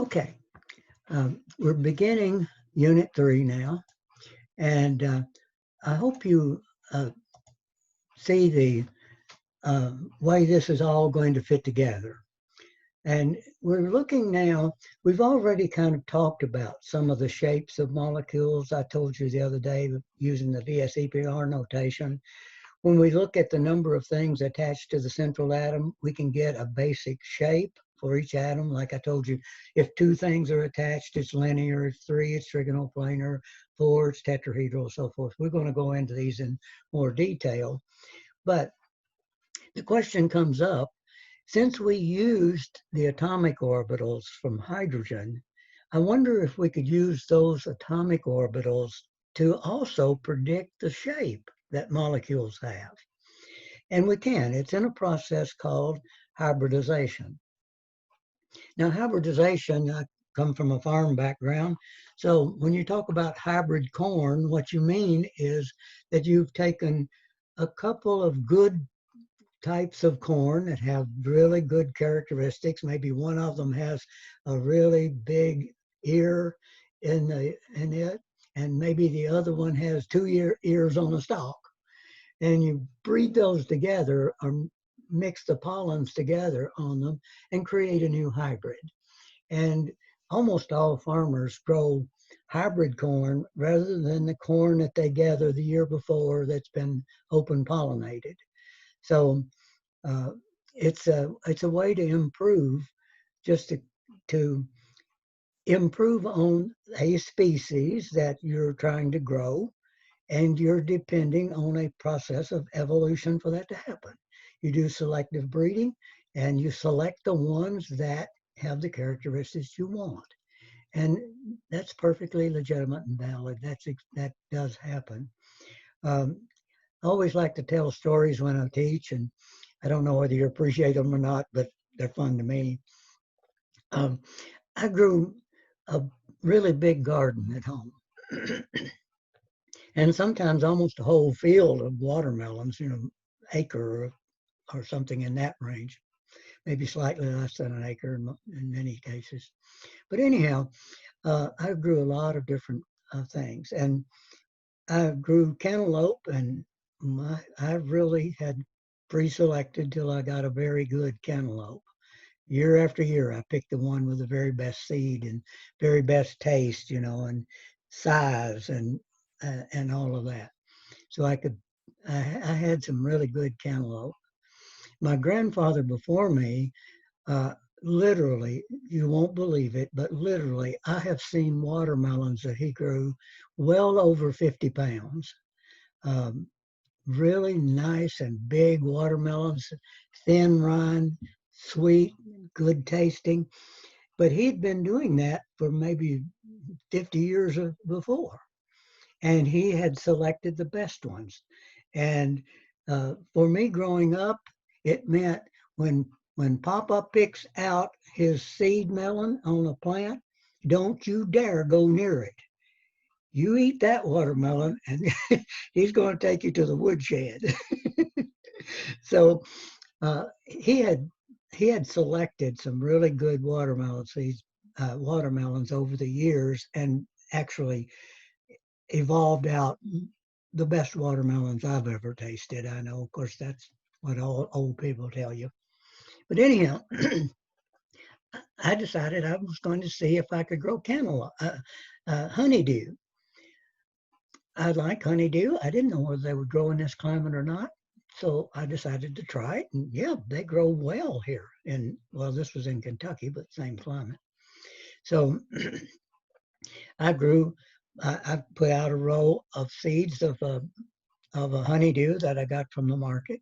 Okay, we're beginning Unit 3 now, and I hope you see the way this is all going to fit together. And we're looking now, we've already kind of talked about some of the shapes of molecules. I told you the other day using the VSEPR notation. When we look at the number of things attached to the central atom, we can get a basic shape for each atom. Like I told you, if 2 things are attached, it's linear. If 3, it's trigonoplanar. 4, it's tetrahedral, so forth. We're going to go into these in more detail. But the question comes up, since we used the atomic orbitals from hydrogen, I wonder if we could use those atomic orbitals to also predict the shape that molecules have. And we can. It's in a process called hybridization. Now, hybridization, I come from a farm background. So when you talk about hybrid corn, what you mean is that you've taken a couple of good types of corn that have really good characteristics. Maybe one of them has a really big ear in it, and maybe the other one has 2 ears on a stalk. And you breed those together or mix the pollens together on them and create a new hybrid. And almost all farmers grow hybrid corn rather than the corn that they gather the year before that's been open pollinated. So it's a way to improve, just to improve on a species that you're trying to grow, and you're depending on a process of evolution for that to happen. You do selective breeding, and you select the ones that have the characteristics you want. And that's perfectly legitimate and valid. That does happen. I always like to tell stories when I teach, and I don't know whether you appreciate them or not, but they're fun to me. I grew a really big garden at home. And sometimes almost a whole field of watermelons, acre or something in that range, maybe slightly less than an acre in many cases. But anyhow, I grew a lot of different things, and I grew cantaloupe, and I really had pre-selected till I got a very good cantaloupe. Year after year, I picked the one with the very best seed and very best taste, and size and all of that. So I had some really good cantaloupe. My grandfather before me, literally, you won't believe it, but literally, I have seen watermelons that he grew well over 50 pounds. Really nice and big watermelons, thin rind, sweet, good tasting. But he'd been doing that for maybe 50 years before. And he had selected the best ones. And for me growing up, it meant when Papa picks out his seed melon on a plant, don't you dare go near it. You eat that watermelon, and he's going to take you to the woodshed. So he had selected some really good watermelon seeds, watermelons over the years, and actually evolved out the best watermelons I've ever tasted. I know, of course, that's what all old people tell you. But anyhow, I decided I was going to see if I could grow honeydew. I like honeydew. I didn't know whether they would grow in this climate or not. So I decided to try it. And yeah, they grow well here. And well, this was in Kentucky, but same climate. So I put out a row of seeds of a honeydew that I got from the market.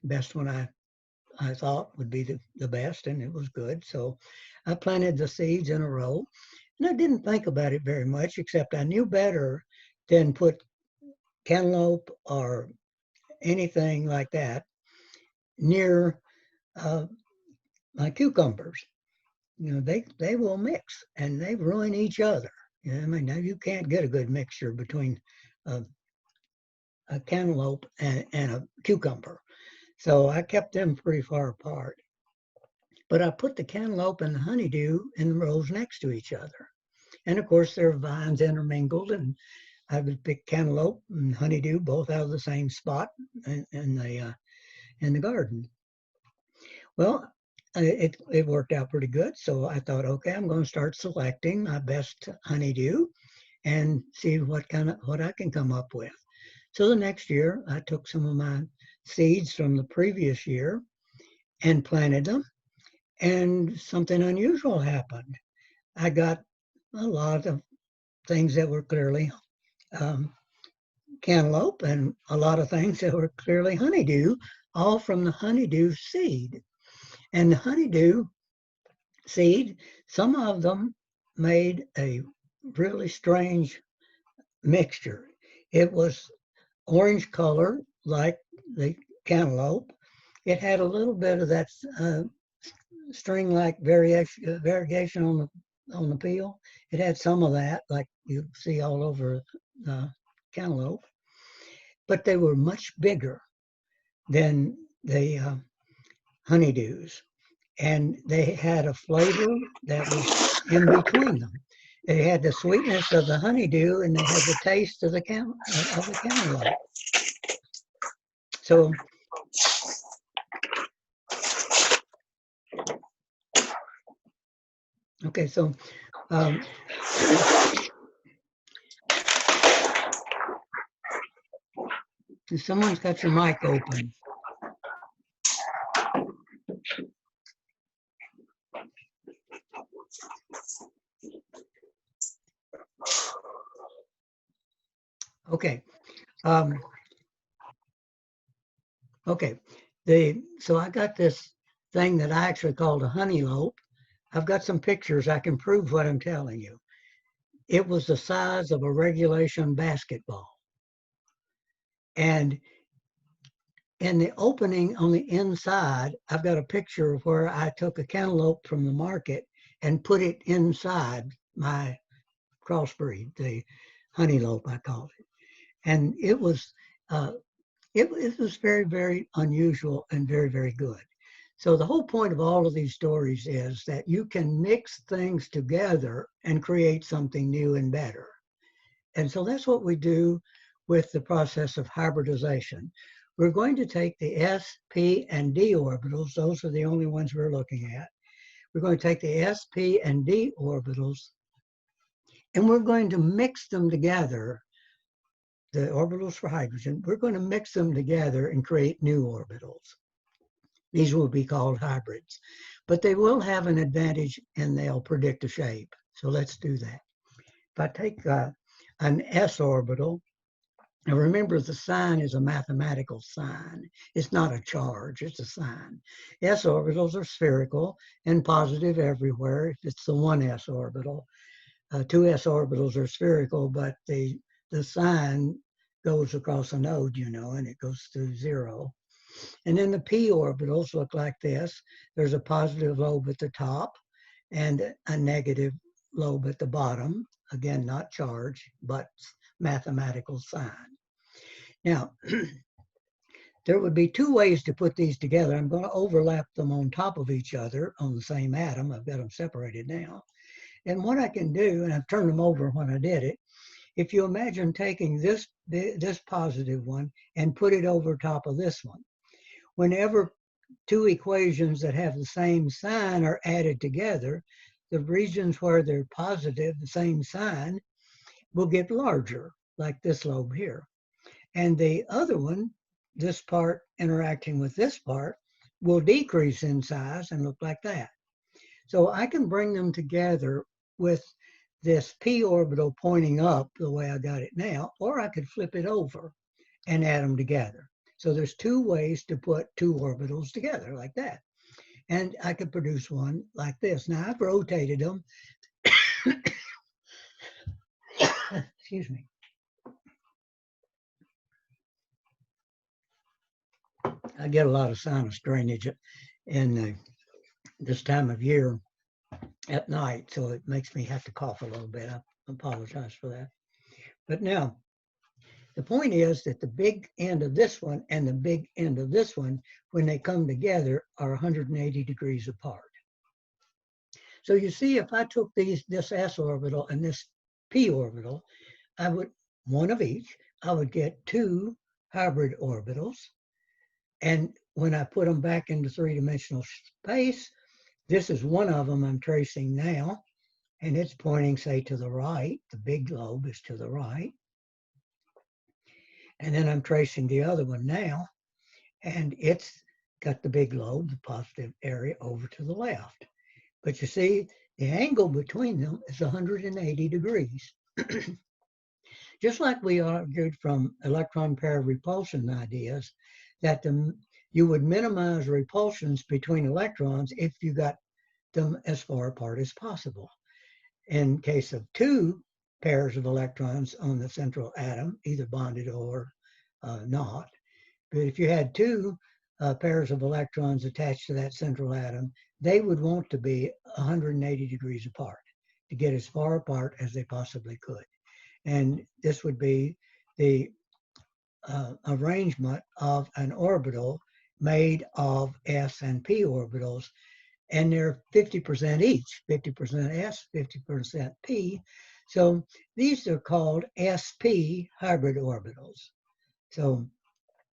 Best one I thought would be the best, and it was good. So I planted the seeds in a row, and I didn't think about it very much, except I knew better than put cantaloupe or anything like that near my cucumbers. They will mix, and they ruin each other. I mean, now you can't get a good mixture between a cantaloupe and a cucumber. So I kept them pretty far apart. But I put the cantaloupe and the honeydew in the rows next to each other. And of course, their vines intermingled, and I would pick cantaloupe and honeydew both out of the same spot in the garden. Well, it worked out pretty good. So I thought, okay, I'm going to start selecting my best honeydew and see what I can come up with. So the next year, I took some of my seeds from the previous year and planted them, and something unusual happened. I got a lot of things that were clearly cantaloupe and a lot of things that were clearly honeydew, all from the honeydew seed. And the honeydew seed, some of them made a really strange mixture. It was orange color like the cantaloupe. It had a little bit of that string-like variegation on the peel. It had some of that, like you see all over cantaloupe, but they were much bigger than the honeydews, and they had a flavor that was in between them. They had the sweetness of the honeydew, and they had the taste of the cantaloupe. So okay, so someone's got your mic open. Okay. Okay. So I got this thing that I actually called a honeylope. I've got some pictures. I can prove what I'm telling you. It was the size of a regulation basketball. And in the opening on the inside, I've got a picture of where I took a cantaloupe from the market and put it inside my crossbreed, the honeylope, I called it. And it was very, very unusual and very, very good. So the whole point of all of these stories is that you can mix things together and create something new and better. And so that's what we do with the process of hybridization. We're going to take the s, p, and d orbitals. Those are the only ones we're looking at. We're going to take the s, p, and d orbitals, and we're going to mix them together, the orbitals for hydrogen. We're going to mix them together and create new orbitals. These will be called hybrids, but they will have an advantage and they'll predict a shape. So let's do that. If I take an s orbital, now remember the sign is a mathematical sign. It's not a charge, it's a sign. S orbitals are spherical and positive everywhere if it's the 1s orbital. 2s orbitals are spherical, but the sign goes across a node, you know, and it goes through 0. And then the p orbitals look like this. There's a positive lobe at the top and a negative lobe at the bottom. Again, not charge, but mathematical sign. Now, there would be two ways to put these together. I'm going to overlap them on top of each other on the same atom. I've got them separated now. And what I can do, and I've turned them over when I did it, if you imagine taking this positive one and put it over top of this one, whenever two equations that have the same sign are added together, the regions where they're positive, the same sign, will get larger, like this lobe here. And the other one, this part interacting with this part, will decrease in size and look like that. So I can bring them together with this p orbital pointing up the way I got it now, or I could flip it over and add them together. So there's two ways to put two orbitals together like that. And I could produce one like this. Now I've rotated them. Excuse me. I get a lot of sinus drainage in this time of year at night, so it makes me have to cough a little bit. I apologize for that. But now, the point is that the big end of this one and the big end of this one, when they come together, are 180 degrees apart. So you see, if I took this s orbital and this p orbital, I would, one of each, I would get two hybrid orbitals. And when I put them back into three-dimensional space, this is one of them I'm tracing now, and it's pointing, say, to the right. The big globe is to the right. And then I'm tracing the other one now, and it's got the big globe, the positive area, over to the left. But you see, the angle between them is 180 degrees. Just like we argued from electron pair repulsion ideas, that you would minimize repulsions between electrons if you got them as far apart as possible. In case of two pairs of electrons on the central atom, either bonded or not, but if you had two pairs of electrons attached to that central atom, they would want to be 180 degrees apart to get as far apart as they possibly could. And this would be the arrangement of an orbital made of s and p orbitals, and they're 50% each, 50% s, 50% p. So these are called sp hybrid orbitals. So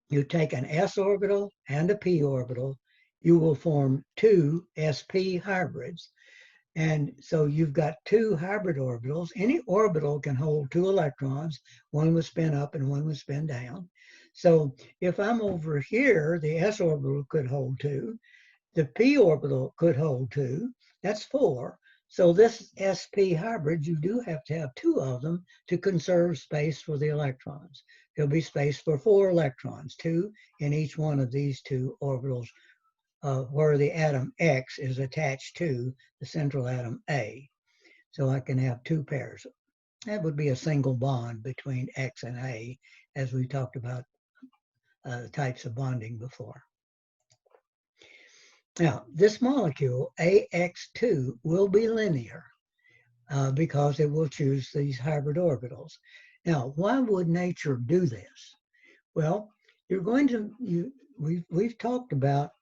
you take an s orbital and a p orbital, you will form two sp hybrids. And so you've got two hybrid orbitals. Any orbital can hold two electrons. One would spin up and one would spin down. So if I'm over here, the s orbital could hold two. The p orbital could hold two. That's four. So this sp hybrid, you do have to have two of them to conserve space for the electrons. There'll be space for four electrons, two in each one of these two orbitals, where the atom X is attached to the central atom A. So I can have two pairs. That would be a single bond between X and A, as we talked about types of bonding before. Now, this molecule, AX2, will be linear because it will choose these hybrid orbitals. Now, why would nature do this? Well, you're going to, we've talked about,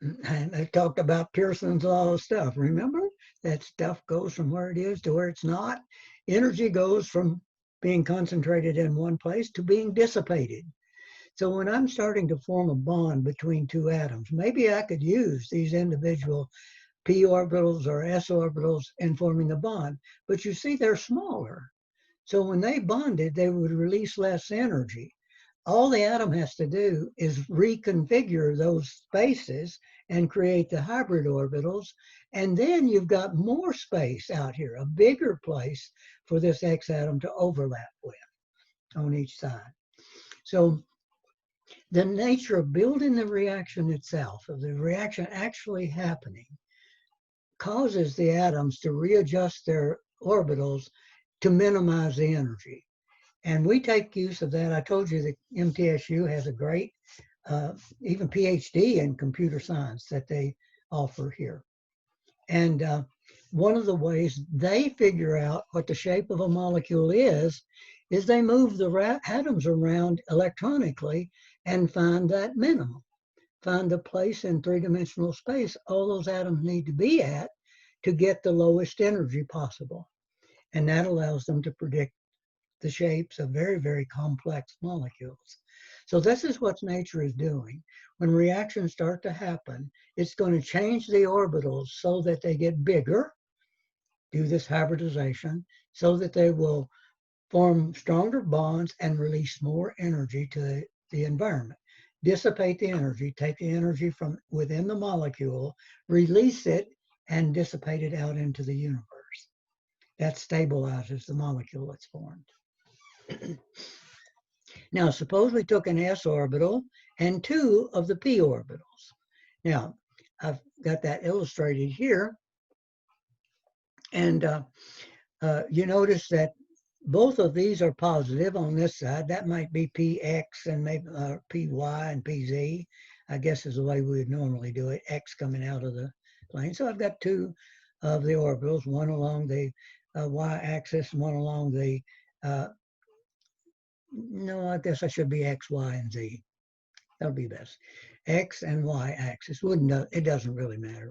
and I talked about Pearson's law of stuff. Remember? That stuff goes from where it is to where it's not. Energy goes from being concentrated in one place to being dissipated. So when I'm starting to form a bond between two atoms, maybe I could use these individual p orbitals or s orbitals in forming a bond. But you see, they're smaller. So when they bonded, they would release less energy. All the atom has to do is reconfigure those spaces and create the hybrid orbitals. And then you've got more space out here, a bigger place for this X atom to overlap with on each side. So the nature of building the reaction itself, of the reaction actually happening, causes the atoms to readjust their orbitals to minimize the energy. And we take use of that. I told you that MTSU has a great, even PhD in computer science that they offer here. And one of the ways they figure out what the shape of a molecule is they move the atoms around electronically and find that minimum, find the place in three-dimensional space all those atoms need to be at to get the lowest energy possible. And that allows them to predict the shapes of very, very complex molecules. So this is what nature is doing. When reactions start to happen, it's going to change the orbitals so that they get bigger, do this hybridization, so that they will form stronger bonds and release more energy to the environment. Dissipate the energy, take the energy from within the molecule, release it, and dissipate it out into the universe. That stabilizes the molecule that's formed. Now, suppose we took an s orbital and two of the p orbitals. Now, I've got that illustrated here. And you notice that both of these are positive on this side. That might be px and maybe py and pz, I guess is the way we would normally do it, x coming out of the plane. So I've got two of the orbitals, one along the y-axis and one along the no, I guess I should be X, Y, and Z. That'll be best. X and Y axis. It doesn't really matter.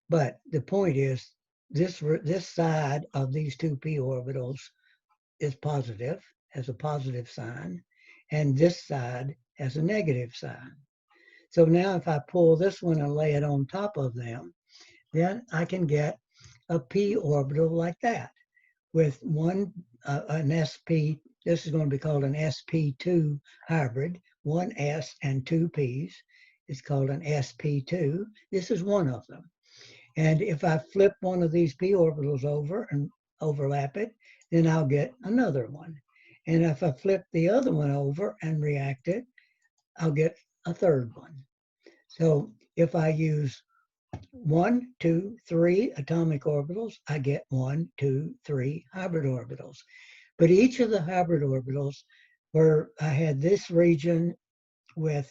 But the point is, this side of these two p orbitals is positive, has a positive sign, and this side has a negative sign. So now if I pull this one and lay it on top of them, then I can get a p orbital like that with an sp. This is going to be called an sp2 hybrid, one s and two p's. It's called an sp2. This is one of them. And if I flip one of these p orbitals over and overlap it, then I'll get another one. And if I flip the other one over and react it, I'll get a third one. So if I use 1, 2, 3 atomic orbitals, I get 1, 2, 3 hybrid orbitals. But each of the hybrid orbitals, where I had this region with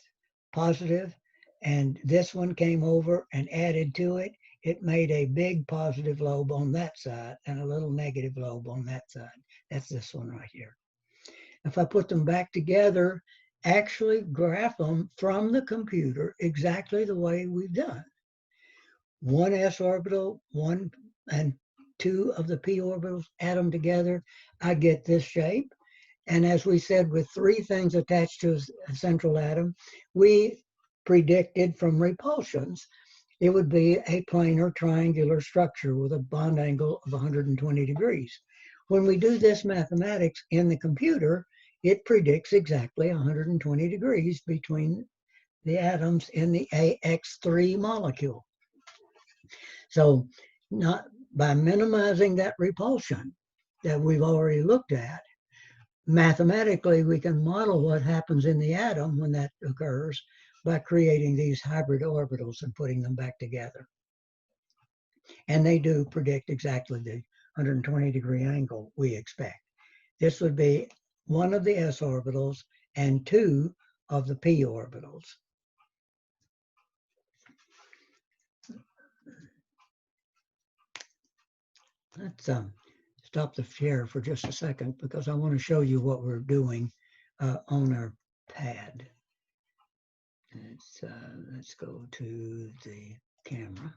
positive, and this one came over and added to it, it made a big positive lobe on that side and a little negative lobe on that side. That's this one right here. If I put them back together, actually graph them from the computer exactly the way we've done. One s orbital, one and two of the p orbitals, add them together, I get this shape. And as we said, with three things attached to a central atom, we predicted from repulsions it would be a planar triangular structure with a bond angle of 120 degrees. When we do this mathematics in the computer, it predicts exactly 120 degrees between the atoms in the AX3 molecule. So not by minimizing that repulsion that we've already looked at, mathematically we can model what happens in the atom when that occurs by creating these hybrid orbitals and putting them back together. And they do predict exactly the 120-degree angle we expect. This would be one of the s orbitals and two of the p orbitals. Let's stop the share for just a second because I want to show you what we're doing on our pad. Let's go to the camera.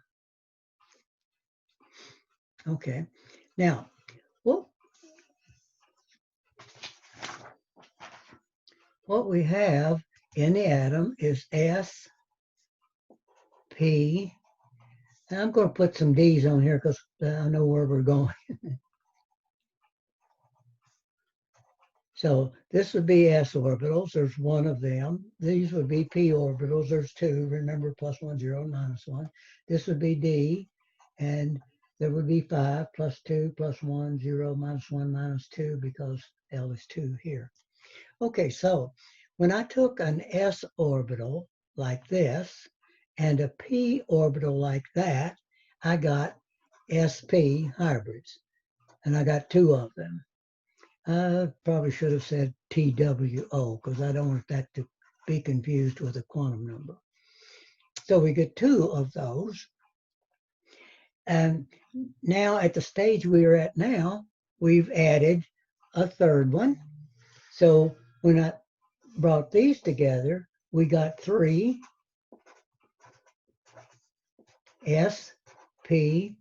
Okay, now what we have in the atom is S, P, and I'm going to put some D's on here because I know where we're going. So this would be s orbitals. There's one of them. These would be p orbitals. There's two. Remember, plus 1, 0, minus 1. This would be d, and there would be 5, plus 2, plus 1, 0, minus 1, minus 2, because L is 2 here. Okay, so when I took an s orbital like this and a p orbital like that, I got sp hybrids, and I got two of them. I probably should have said TWO because I don't want that to be confused with a quantum number. So we get two of those. And now at the stage we are at now, we've added a third one. So when I brought these together, we got 3 sp2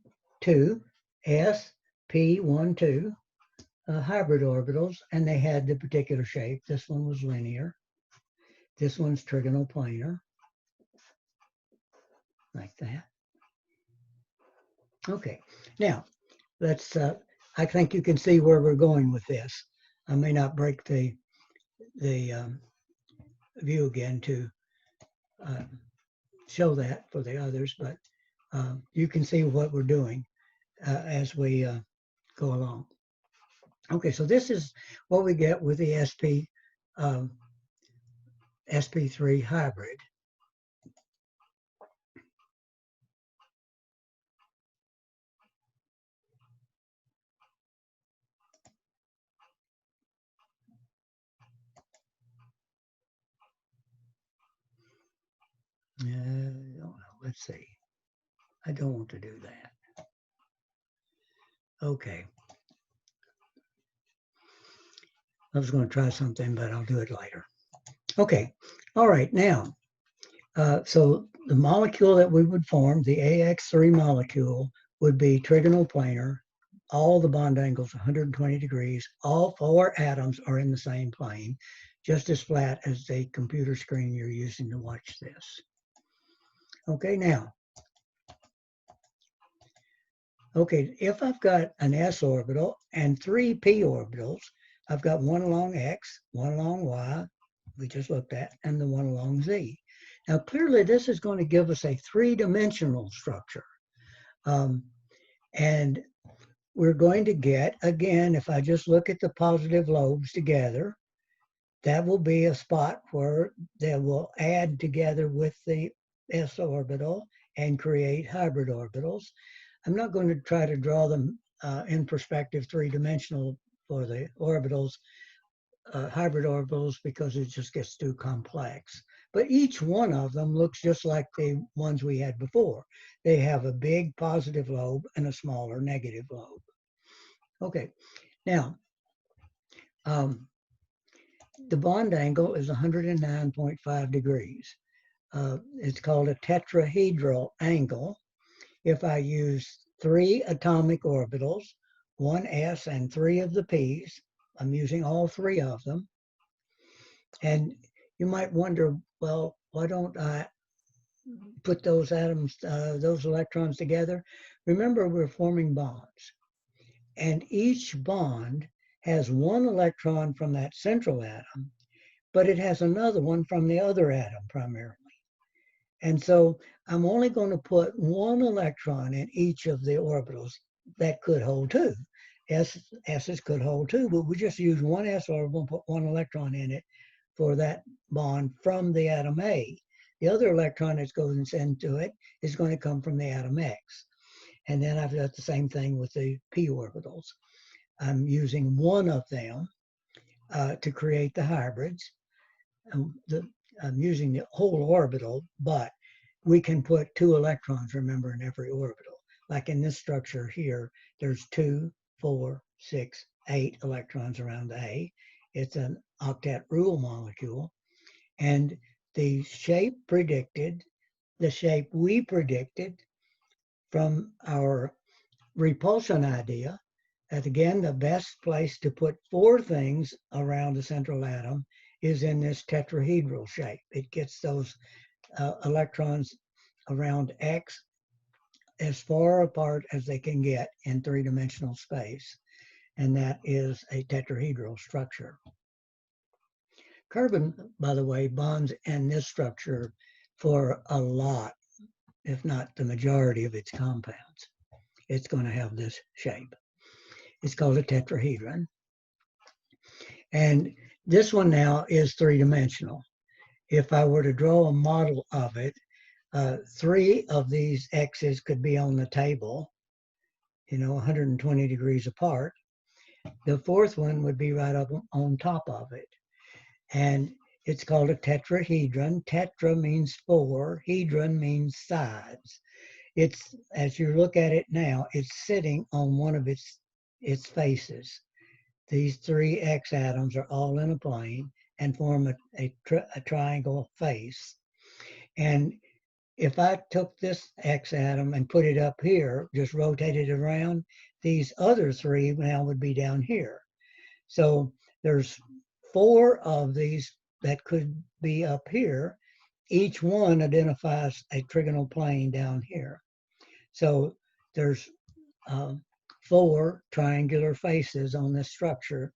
sp12 hybrid orbitals, and they had the particular shape. This one was linear. This one's trigonal planar, like that. Okay, now let's, I think you can see where we're going with this. I may not break the view again to show that for the others, but you can see what we're doing as we go along. Okay, so this is what we get with the sp3 hybrid. Let's see. I don't want to do that. Okay. I was going to try something, but I'll do it later. Okay. All right. Now, so the molecule that we would form, the AX3 molecule, would be trigonal planar. All the bond angles 120 degrees. All 4 atoms are in the same plane, just as flat as the computer screen you're using to watch this. Okay, now, if I've got an s orbital and 3 p orbitals, I've got one along x, one along y, we just looked at, and the one along z. Now, clearly, this is going to give us a 3-dimensional structure. And we're going to get, again, if I just look at the positive lobes together, that will be a spot where they will add together with the s orbital and create hybrid orbitals. I'm not going to try to draw them in perspective 3-dimensional for the orbitals, hybrid orbitals, because it just gets too complex. But each one of them looks just like the ones we had before. They have a big positive lobe and a smaller negative lobe. Okay, now, the bond angle is 109.5 degrees. It's called a tetrahedral angle. If I use 3 atomic orbitals, 1 s and 3 of the p's, I'm using all 3 of them. And you might wonder, well, why don't I put those atoms, those electrons together? Remember, we're forming bonds. And each bond has 1 electron from that central atom, but it has another one from the other atom primarily. And so I'm only going to put 1 electron in each of the orbitals. That could hold 2. S's could hold 2, but we just use 1 s orbital and put 1 electron in it for that bond from the atom A. The other electron that goes into it is going to come from the atom X. And then I've got the same thing with the p orbitals. I'm using 1 of them to create the hybrids. I'm using the whole orbital, but we can put 2 electrons, remember, in every orbital. Like in this structure here, there's 2, 4, 6, 8 electrons around A. It's an octet rule molecule. And the shape we predicted from our repulsion idea, that again, the best place to put 4 things around the central atom is in this tetrahedral shape. It gets those electrons around X as far apart as they can get in 3-dimensional space. And that is a tetrahedral structure. Carbon, by the way, bonds in this structure for a lot, if not the majority of its compounds. It's going to have this shape. It's called a tetrahedron. And this one now is 3-dimensional. If I were to draw a model of it, 3 of these X's could be on the table, 120 degrees apart. The 4th one would be right up on top of it. And it's called a tetrahedron. Tetra means 4, hedron means sides. It's, as you look at it now, it's sitting on one of its faces. These 3 X atoms are all in a plane and form a triangle face. And if I took this X atom and put it up here, just rotated it around, these other 3 now would be down here. So there's 4 of these that could be up here. Each one identifies a trigonal plane down here. So there's 4 triangular faces on this structure.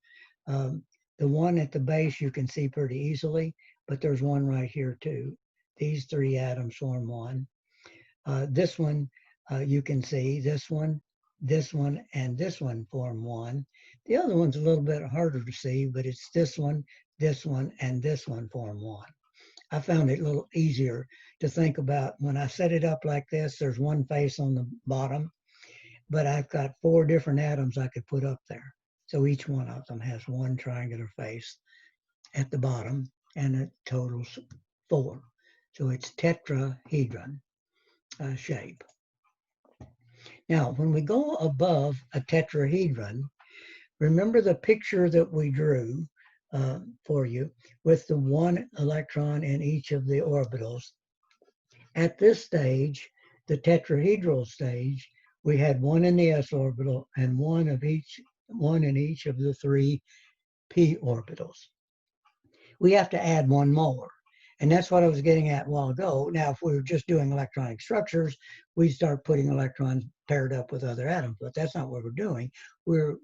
The one at the base you can see pretty easily, but there's one right here too. These 3 atoms form one. This one you can see, this one, and this one form one. The other one's a little bit harder to see, but it's this one, and this one form one. I found it a little easier to think about. When I set it up like this, there's one face on the bottom, but I've got 4 different atoms I could put up there. So each one of them has one triangular face at the bottom, and it totals 4. So it's tetrahedron shape. Now, when we go above a tetrahedron, remember the picture that we drew for you with the 1 electron in each of the orbitals. At this stage, the tetrahedral stage, we had one in the s orbital and one in each of the three p orbitals. We have to add one more. And that's what I was getting at a while ago. Now, if we were just doing electronic structures, we'd start putting electrons paired up with other atoms, but that's not what we're doing. We're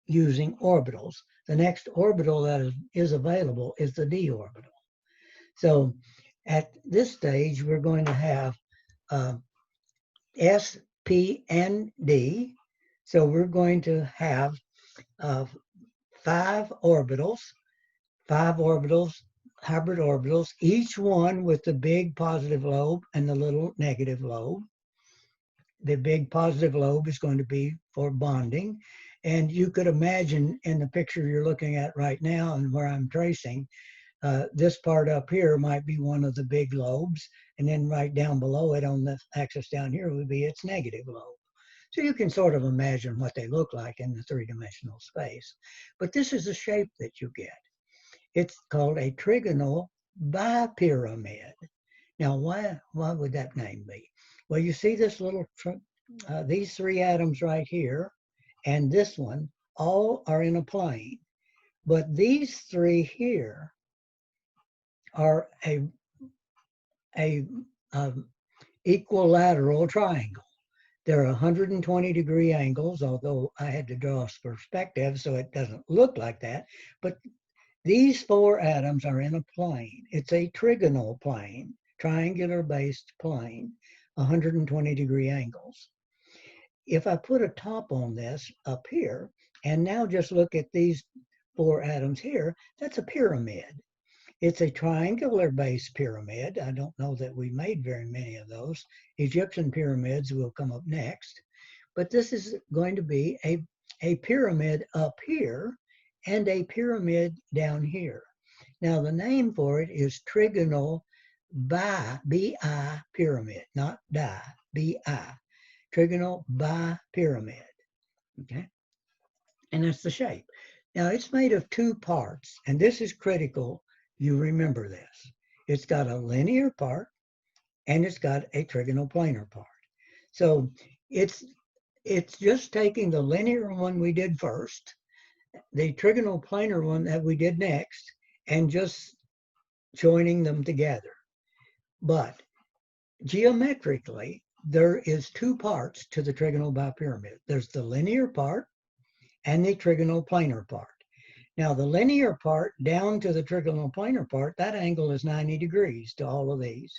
using orbitals. The next orbital that is available is the d orbital. So at this stage, we're going to have S, P, and D. So we're going to have five orbitals, hybrid orbitals, each one with the big positive lobe and the little negative lobe. The big positive lobe is going to be for bonding. And you could imagine in the picture you're looking at right now and where I'm tracing, this part up here might be one of the big lobes, and then right down below it on the axis down here would be its negative lobe. So you can sort of imagine what they look like in the three-dimensional space. But this is the shape that you get. It's called a trigonal bipyramid. Now, why would that name be? Well, you see this little, these three atoms right here, and this one, all are in a plane. But these three here are a equilateral triangle. They're 120-degree angles, although I had to draw a perspective so it doesn't look like that. But these four atoms are in a plane. It's a trigonal plane, triangular-based plane, 120-degree angles. If I put a top on this up here, and now just look at these four atoms here, that's a pyramid. It's a triangular-based pyramid. I don't know that we made very many of those. Egyptian pyramids will come up next. But this is going to be a pyramid up here and a pyramid down here. Now, the name for it is trigonal bi pyramid, not di, bi. Trigonal bipyramid. Okay? And that's the shape. Now, it's made of two parts, and this is critical. You remember this. It's got a linear part and it's got a trigonal planar part. So it's just taking the linear one we did first, the trigonal planar one that we did next, and just joining them together. But geometrically, there is two parts to the trigonal bipyramid. There's the linear part and the trigonal planar part. Now, the linear part down to the trigonal planar part, that angle is 90 degrees to all of these.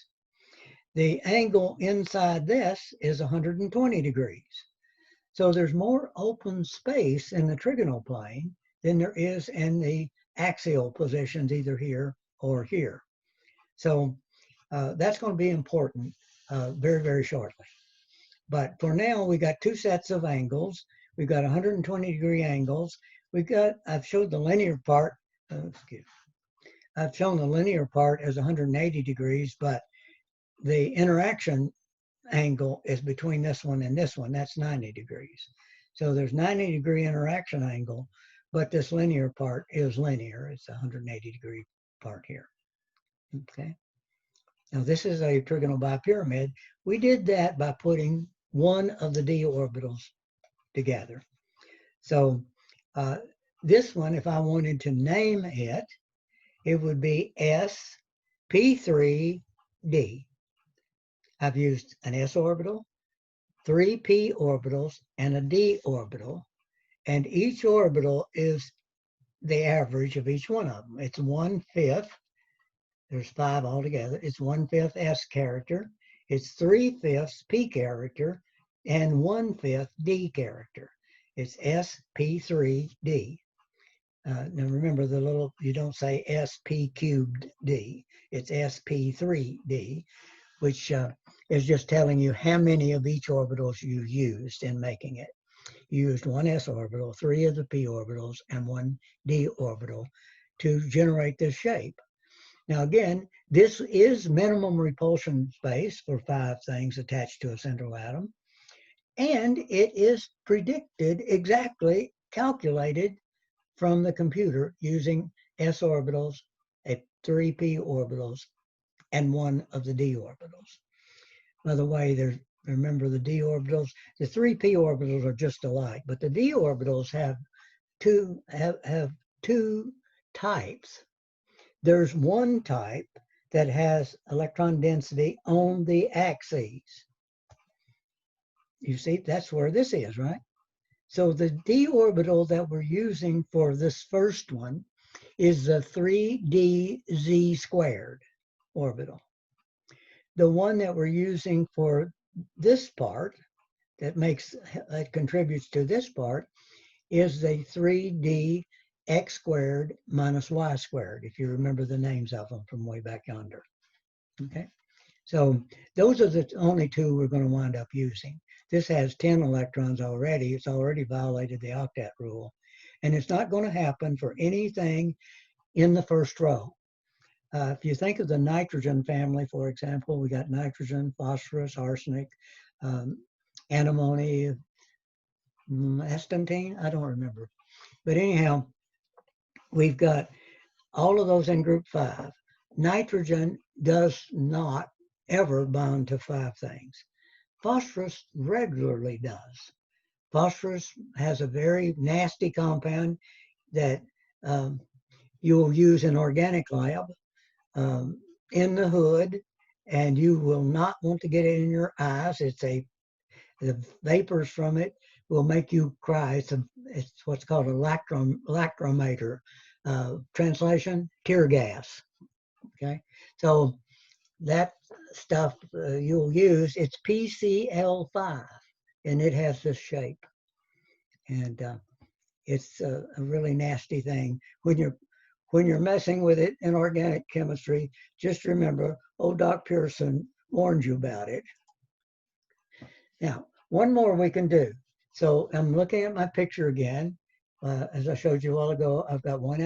The angle inside this is 120 degrees. So there's more open space in the trigonal plane than there is in the axial positions, either here or here. So that's going to be important very, very shortly. But for now, we got two sets of angles. We've got 120-degree angles. I've showed the linear part, I've shown the linear part as 180 degrees, but the interaction angle is between this one and this one. That's 90 degrees. So there's 90-degree interaction angle, but this linear part is linear. It's a 180-degree part here. Okay. Now this is a trigonal bipyramid. We did that by putting one of the d orbitals together. So this one, if I wanted to name it, it would be sp3d. I've used an s orbital, three p orbitals, and a d orbital, and each orbital is the average of each one of them. It's 1/5. There's five altogether. It's 1/5 s character. It's 3/5 p character, and 1/5 d character. It's sp3d. Now remember you don't say sp cubed d. It's sp3d, which is just telling you how many of each orbitals you used in making it. You used one s orbital, three of the p orbitals, and one d orbital to generate this shape. Now again, this is minimum repulsion space for five things attached to a central atom. And it is predicted, exactly calculated from the computer using s orbitals, three p orbitals, and one of the d orbitals. By the way, remember the d orbitals. The three p orbitals are just alike, but the d orbitals have two types. There's one type that has electron density on the axes. You see, that's where this is, right? So the d orbital that we're using for this first one is the 3dz squared orbital. The one that we're using for this part that contributes to this part is the 3d x squared minus y squared, if you remember the names of them from way back yonder. Okay, so those are the only two we're going to wind up using. This has 10 electrons already. It's already violated the octet rule. And it's not going to happen for anything in the first row. If you think of the nitrogen family, for example, we got nitrogen, phosphorus, arsenic, antimony, astatine, I don't remember. But anyhow, we've got all of those in group 5. Nitrogen does not ever bond to 5 things. Phosphorus regularly does. Phosphorus has a very nasty compound that you'll use in organic lab in the hood, and you will not want to get it in your eyes. The vapors from it will make you cry. It's what's called a lacrimator. Translation, tear gas. Okay, so that stuff you'll use, it's PCl5, and it has this shape. And it's a really nasty thing. When you're messing with it in organic chemistry, just remember, old Doc Pearson warned you about it. Now, one more we can do. So I'm looking at my picture again. As I showed you a while ago, I've got one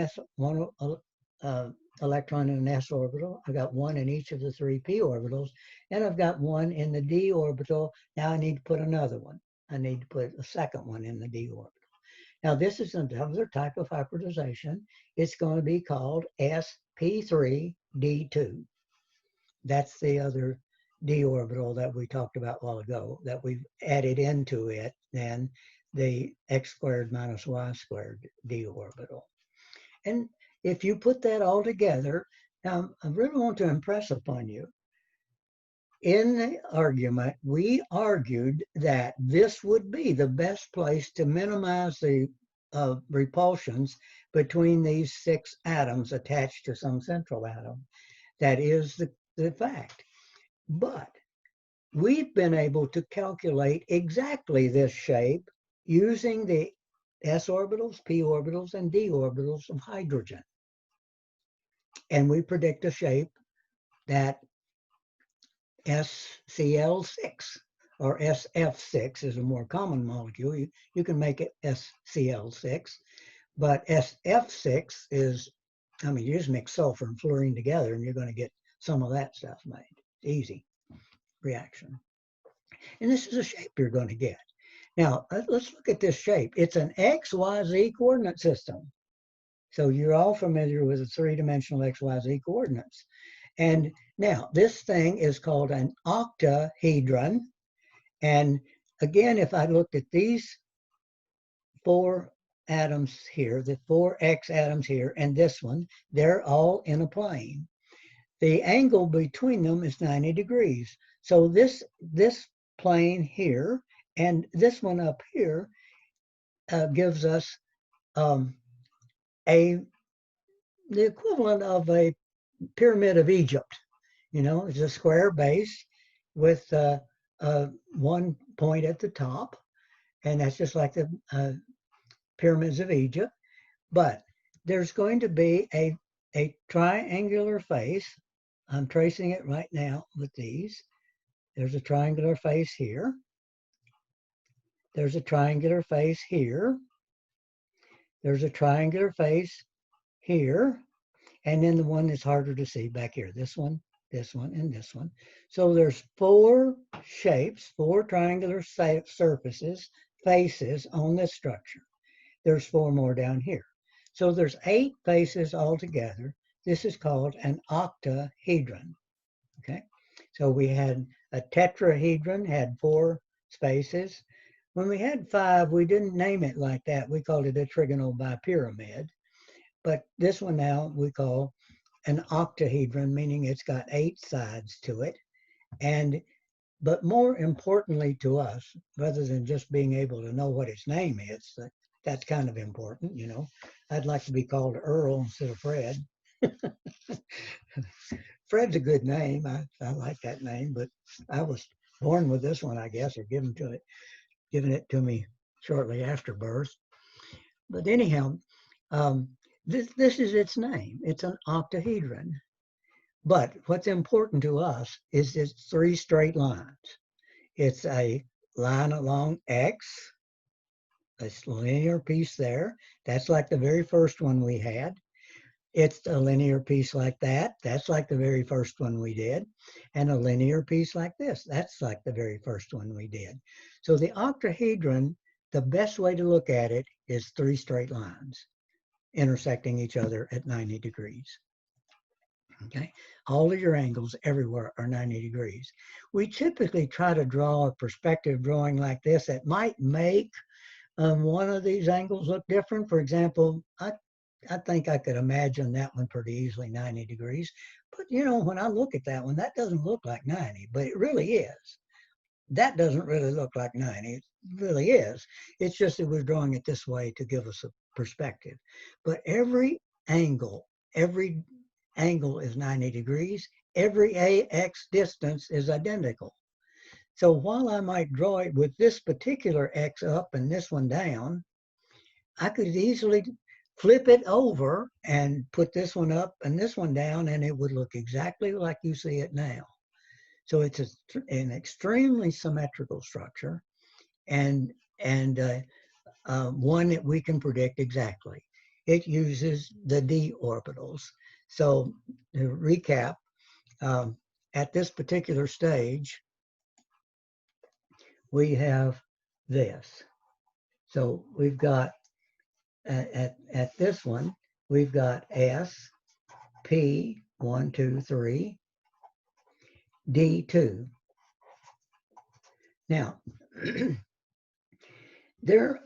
electron in an s orbital. I've got one in each of the 3 p orbitals, and I've got one in the d orbital. Now I need to put another one. I need to put a second one in the d orbital. Now this is another type of hybridization. It's going to be called sp3d2. That's the other d orbital that we talked about a while ago, that we've added into it then the x squared minus y squared d orbital. And if you put that all together, now I really want to impress upon you, in the argument, we argued that this would be the best place to minimize the repulsions between these 6 atoms attached to some central atom. That is the fact. But we've been able to calculate exactly this shape using the s orbitals, p orbitals, and d orbitals of hydrogen. And we predict a shape that SCl6 or SF6 is a more common molecule. You can make it SCl6, but SF6 is, I mean, you just mix sulfur and fluorine together and you're going to get some of that stuff made. Easy reaction. And this is a shape you're going to get. Now, let's look at this shape. It's an XYZ coordinate system. So you're all familiar with the 3-dimensional XYZ coordinates. And now this thing is called an octahedron. And again, if I looked at these 4 atoms here, the 4x atoms here, and this one, they're all in a plane. The angle between them is 90 degrees. So this plane here and this one up here gives us the equivalent of a pyramid of Egypt. You know, it's a square base with one point at the top, and that's just like the pyramids of Egypt. But there's going to be a triangular face. I'm tracing it right now with these. There's a triangular face here. There's a triangular face here. There's a triangular face here. And then the one that's harder to see back here. This one, and this one. So there's 4 shapes, 4 triangular surfaces, faces on this structure. There's 4 more down here. So there's 8 faces altogether. This is called an octahedron. Okay, so we had A tetrahedron had 4 spaces. When we had 5, we didn't name it like that. We called it a trigonal bipyramid. But this one now we call an octahedron, meaning it's got 8 sides to it. But more importantly to us, rather than just being able to know what its name is, that's kind of important, you know. I'd like to be called Earl instead of Fred. Fred's a good name. I like that name, but I was born with this one, I guess, or given it to me shortly after birth. But anyhow, this is its name. It's an octahedron. But what's important to us is it's 3 straight lines. It's a line along X, a linear piece there. That's like the very first one we had. It's a linear piece like that. That's like the very first one we did. And a linear piece like this. That's like the very first one we did. So the octahedron, the best way to look at it is 3 straight lines intersecting each other at 90 degrees. Okay, all of your angles everywhere are 90 degrees. We typically try to draw a perspective drawing like this that might make one of these angles look different. For example, I think I could imagine that one pretty easily 90 degrees. But you know, when I look at that one, that doesn't look like 90, but it really is. That doesn't really look like 90. It really is. It's just that we're drawing it this way to give us a perspective. But every angle is 90 degrees. Every AX distance is identical. So while I might draw it with this particular X up and this one down, I could easily flip it over and put this one up and this one down, and it would look exactly like you see it now. So it's an extremely symmetrical structure, and one that we can predict exactly. It uses the d orbitals. So to recap, at this particular stage, we have this. So we've got, at this one, we've got S, P, 1, 2, 3, D2. Now, there's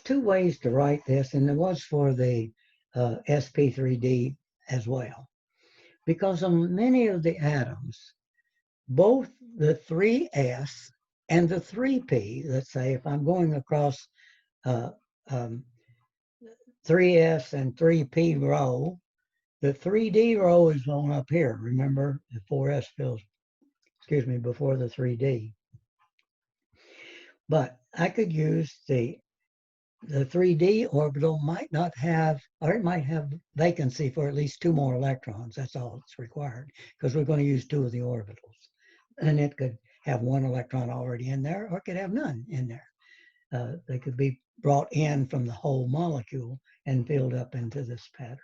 2 ways to write this, and there was for the sp3d as well. Because on many of the atoms, both the 3s and the 3p, let's say if I'm going across 3s and 3p row, the 3d row is on up here. Remember, the 4s fills, before the 3d. But I could use the 3d orbital might not have, or it might have vacancy for at least 2 more electrons. That's all that's required, because we're going to use 2 of the orbitals. And it could have 1 electron already in there, or it could have none in there. They could be brought in from the whole molecule and filled up into this pattern.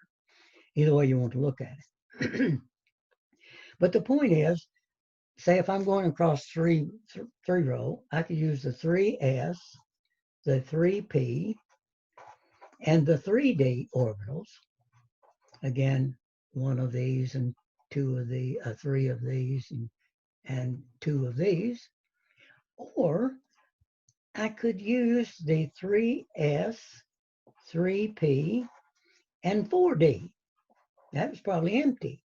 Either way you want to look at it. But the point is, say if I'm going across 3 row, I could use the 3s, the 3p, and the 3d orbitals. Again, 1 of these and 2 of the 3 of these and 2 of these. Or I could use the 3s, 3p, and 4d. That was probably empty,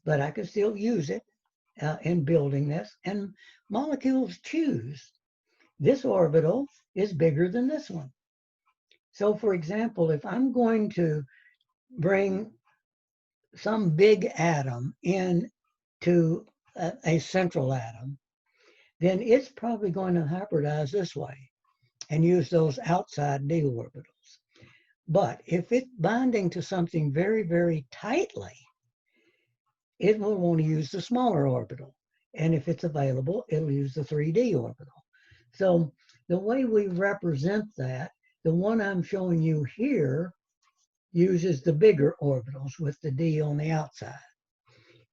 but I could still use it in building this. And molecules choose. This orbital is bigger than this one. So for example, if I'm going to bring some big atom into a central atom, then it's probably going to hybridize this way and use those outside d orbitals. But if it's binding to something very, very tightly, it will want to use the smaller orbital. And if it's available, it'll use the 3d orbital. So the way we represent that, the one I'm showing you here uses the bigger orbitals with the d on the outside.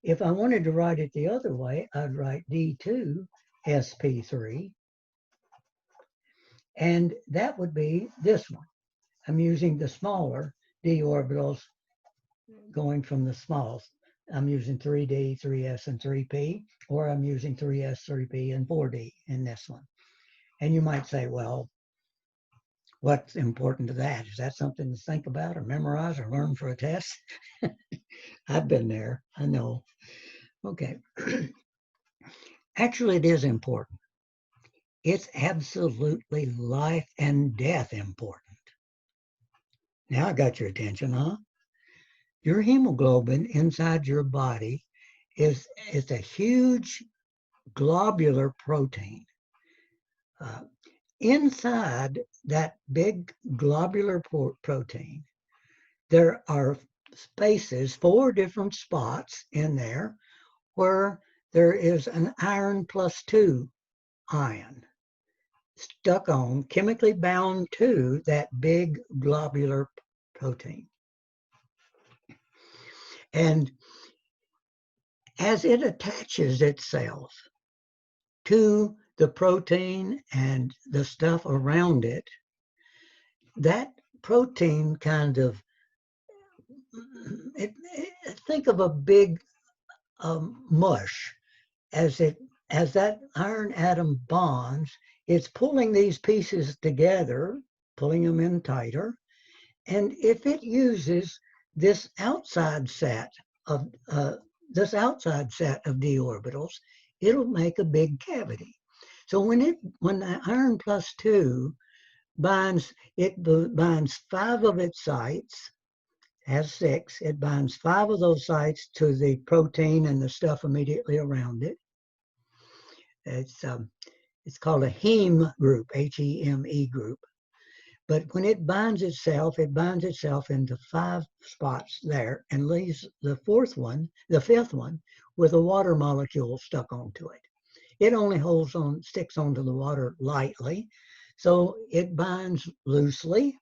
If I wanted to write it the other way, I'd write D2 sp3, and that would be this one. I'm using the smaller d orbitals going from the smallest I'm using 3D, 3S, and 3P, or I'm using 3S, 3P, and 4D in this one. And you might say, well, what's important to that? Is that something to think about or memorize or learn for a test? I've been there. I know. Okay. Actually, it is important. It's absolutely life and death important. Now I got your attention, huh? Your hemoglobin inside your body is a huge globular protein. Uh, Inside that big globular protein, there are spaces, 4 different spots in there where there is an iron plus 2 ion stuck on, chemically bound to that big globular protein. And as it attaches itself to the protein and the stuff around it, that protein kind of, think of a big mush. As that iron atom bonds, it's pulling these pieces together, pulling them in tighter. And if it uses this outside set of d orbitals, it'll make a big cavity. So when the iron plus 2 binds, it binds 5 of its sites, has 6. It binds 5 of those sites to the protein and the stuff immediately around it. It's called a heme group, Heme group. But when it binds itself into 5 spots there and leaves the fifth one, with a water molecule stuck onto it. It only sticks onto the water lightly, so it binds loosely,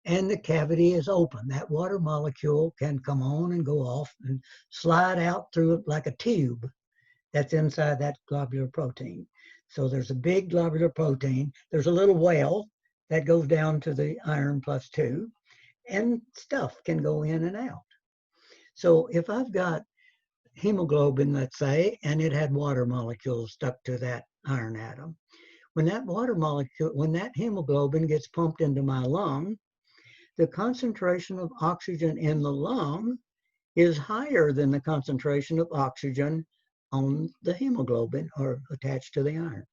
and the cavity is open. That water molecule can come on and go off and slide out through it like a tube that's inside that globular protein. So there's a big globular protein. There's a little well that goes down to the iron plus 2, and stuff can go in and out. So if I've got hemoglobin, let's say, and it had water molecules stuck to that iron atom, when that hemoglobin gets pumped into my lung, the concentration of oxygen in the lung is higher than the concentration of oxygen on the hemoglobin or attached to the iron.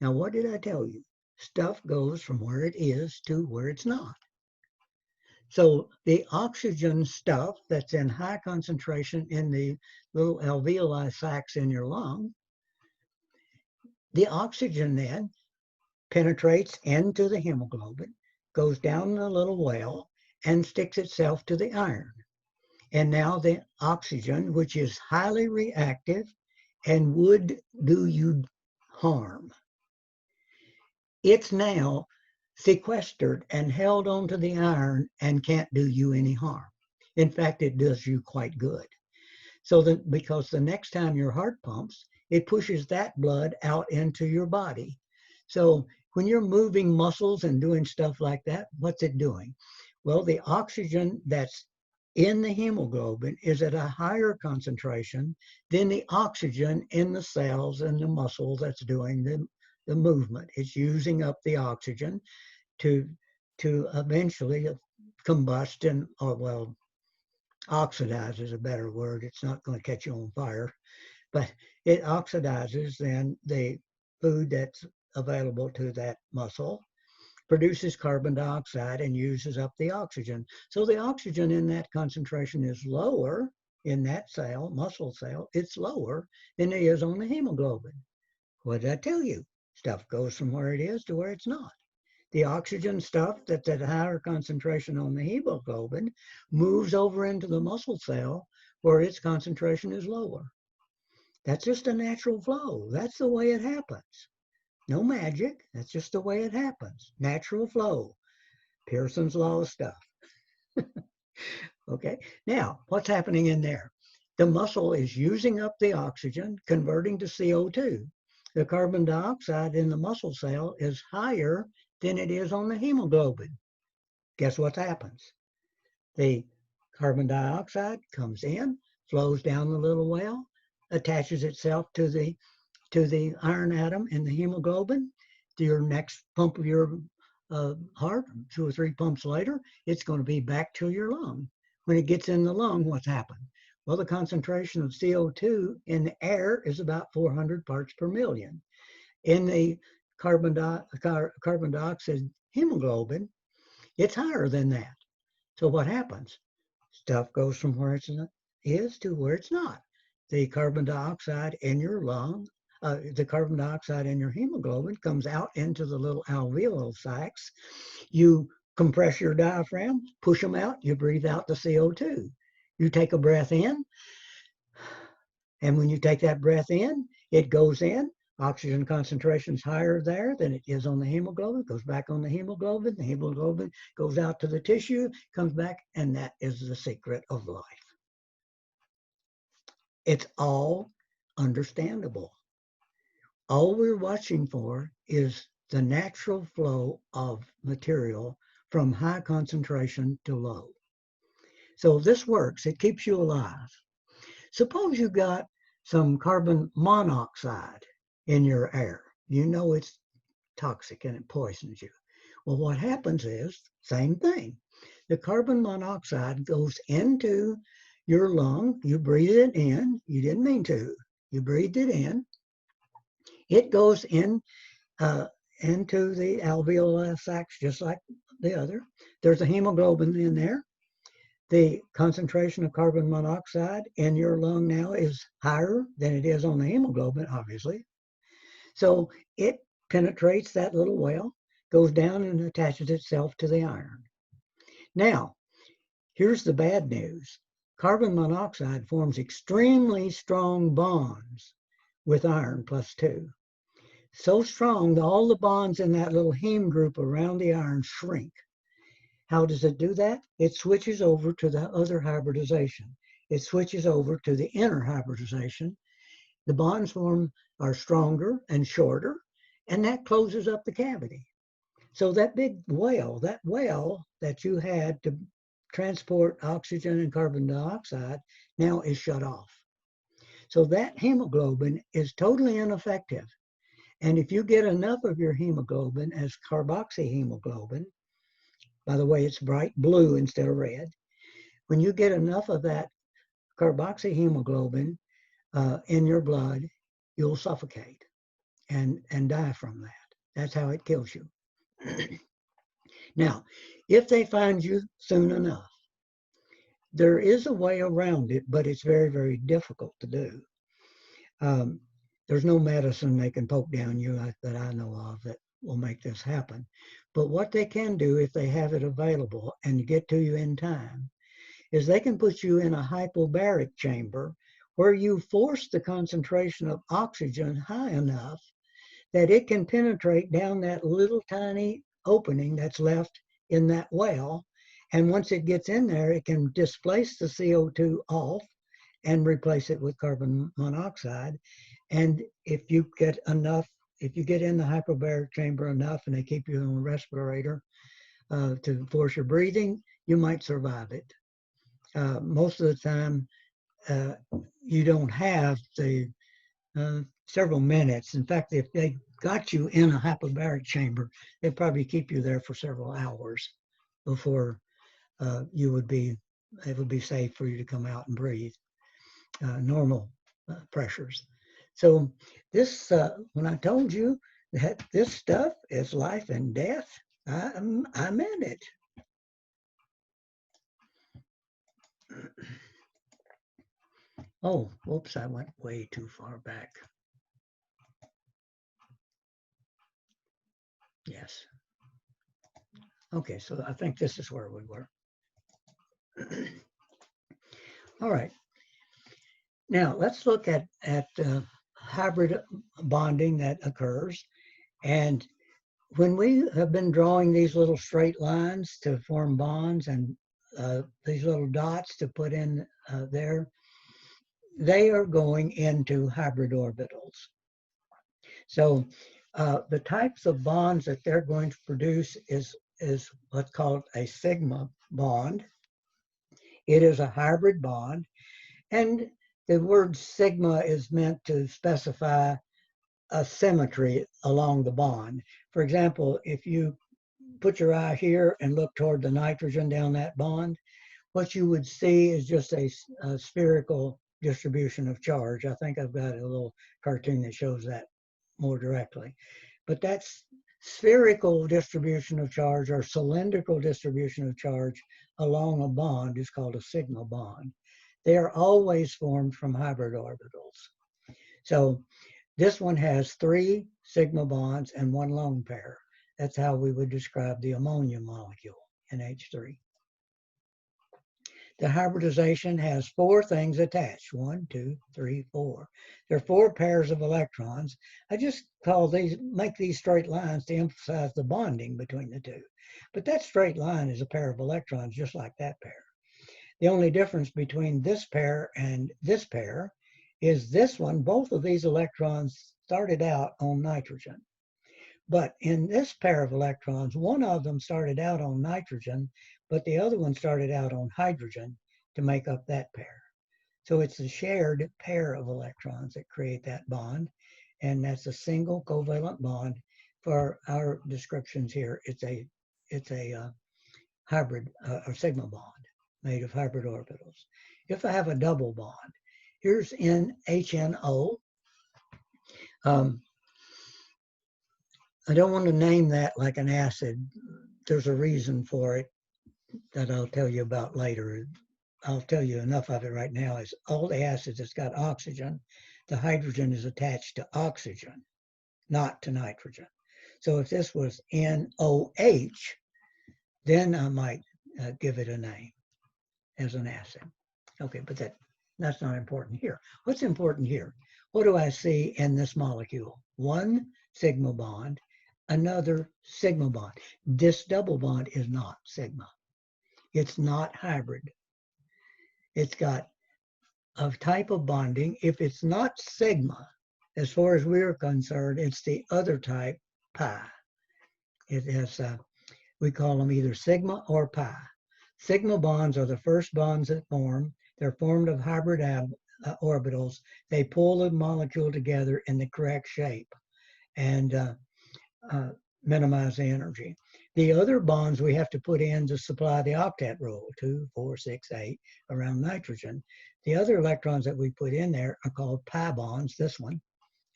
Now, what did I tell you? Stuff goes from where it is to where it's not. So the oxygen stuff that's in high concentration in the little alveoli sacs in your lung, the oxygen then penetrates into the hemoglobin, goes down the little well, and sticks itself to the iron. And now the oxygen, which is highly reactive and would do you harm, it's now sequestered and held onto the iron and can't do you any harm. In fact, it does you quite good. So that because the next time your heart pumps, it pushes that blood out into your body. So when you're moving muscles and doing stuff like that, what's it doing? Well, the oxygen that's in the hemoglobin is at a higher concentration than the oxygen in the cells and the muscles that's doing the movement. It's using up the oxygen to eventually combust and, or well, oxidize is a better word. It's not going to catch you on fire, but it oxidizes then the food that's available to that muscle, produces carbon dioxide and uses up the oxygen. So the oxygen in that concentration is lower in that cell, muscle cell, it's lower than it is on the hemoglobin. What did I tell you? Stuff goes from where it is to where it's not. The oxygen stuff that's at a higher concentration on the hemoglobin moves over into the muscle cell where its concentration is lower. That's just a natural flow. That's the way it happens. No magic. That's just the way it happens. Natural flow. Pearson's law of stuff. Okay. Now, what's happening in there? The muscle is using up the oxygen, converting to CO2. The carbon dioxide in the muscle cell is higher than it is on the hemoglobin. Guess what happens? The carbon dioxide comes in, flows down the little well, attaches itself to the iron atom in the hemoglobin. To your next pump of your heart, 2 or 3 pumps later, it's going to be back to your lung. When it gets in the lung, what's happened? Well, the concentration of CO2 in the air is about 400 parts per million. In the carbon dioxide hemoglobin, it's higher than that. So what happens? Stuff goes from where it is to where it's not. The carbon dioxide in your lung, the carbon dioxide in your hemoglobin comes out into the little alveolar sacs. You compress your diaphragm, push them out, you breathe out the CO2. You take a breath in, and when you take that breath in, it goes in. Oxygen concentration is higher there than it is on the hemoglobin, goes back on the hemoglobin goes out to the tissue, comes back, and that is the secret of life. It's all understandable. All we're watching for is the natural flow of material from high concentration to low. So this works, it keeps you alive. Suppose you got some carbon monoxide in your air. You know it's toxic and it poisons you. Well, what happens is, same thing. The carbon monoxide goes into your lung. You breathe it in. You didn't mean to. You breathed it in. It goes in into the alveolar sacs just like the other. There's a hemoglobin in there. The concentration of carbon monoxide in your lung now is higher than it is on the hemoglobin, obviously. So it penetrates that little well, goes down and attaches itself to the iron. Now, here's the bad news. Carbon monoxide forms extremely strong bonds with iron +2. So strong that all the bonds in that little heme group around the iron shrink. How does it do that? It switches over to the other hybridization. It switches over to the inner hybridization. The bonds formed are stronger and shorter, and that closes up the cavity. So that big well, that you had to transport oxygen and carbon dioxide now is shut off. So that hemoglobin is totally ineffective. And if you get enough of your hemoglobin as carboxyhemoglobin, by the way, it's bright blue instead of red. When you get enough of that carboxyhemoglobin in your blood, you'll suffocate and die from that. That's how it kills you. Now, if they find you soon enough, there is a way around it, but it's very, very difficult to do. There's no medicine they can poke down you that I know of that will make this happen. But what they can do if they have it available and get to you in time is they can put you in a hypobaric chamber where you force the concentration of oxygen high enough that it can penetrate down that little tiny opening that's left in that well. And once it gets in there, it can displace the CO2 off and replace it with carbon monoxide. And if you get enough, if you get in the hypobaric chamber enough and they keep you on a respirator to force your breathing, you might survive it. Most of the time, you don't have the several minutes. In fact, if they got you in a hypobaric chamber, they'd probably keep you there for several hours before it would be safe for you to come out and breathe normal pressures. So this, when I told you that this stuff is life and death, I meant it. Oh, whoops, I went way too far back. Yes. Okay, so I think this is where we were. All right. Now let's look at hybrid bonding that occurs. And when we have been drawing these little straight lines to form bonds and these little dots to put in there, they are going into hybrid orbitals. So the types of bonds that they're going to produce is what's called a sigma bond. It is a hybrid bond. And the word sigma is meant to specify a symmetry along the bond. For example, if you put your eye here and look toward the nitrogen down that bond, what you would see is just a spherical distribution of charge. I think I've got a little cartoon that shows that more directly. But that's spherical distribution of charge or cylindrical distribution of charge along a bond is called a sigma bond. They are always formed from hybrid orbitals. So this one has 3 sigma bonds and 1 lone pair. That's how we would describe the ammonia molecule, NH3. The hybridization has 4 things attached. 1, 2, 3, 4. There are 4 pairs of electrons. I just make these straight lines to emphasize the bonding between the two. But that straight line is a pair of electrons just like that pair. The only difference between this pair and this pair is this one, both of these electrons started out on nitrogen. But in this pair of electrons, one of them started out on nitrogen, but the other one started out on hydrogen to make up that pair. So it's a shared pair of electrons that create that bond, and that's a single covalent bond. For our descriptions here, it's a hybrid or sigma bond made of hybrid orbitals. If I have a double bond, here's NHNO. I don't want to name that like an acid. There's a reason for it that I'll tell you about later. I'll tell you enough of it right now. Is all the acids that's got oxygen, the hydrogen is attached to oxygen, not to nitrogen. So if this was NOH, then I might give it a name as an acid. Okay, but that's not important here. What's important here? What do I see in this molecule? 1 sigma bond, another sigma bond. This double bond is not sigma. It's not hybrid. It's got a type of bonding. If it's not sigma, as far as we're concerned, it's the other type, pi. It has, we call them either sigma or pi. Sigma bonds are the first bonds that form. They're formed of hybrid orbitals. They pull the molecule together in the correct shape and minimize the energy. The other bonds we have to put in to supply the octet rule, 2, 4, 6, 8, around nitrogen. The other electrons that we put in there are called pi bonds. This one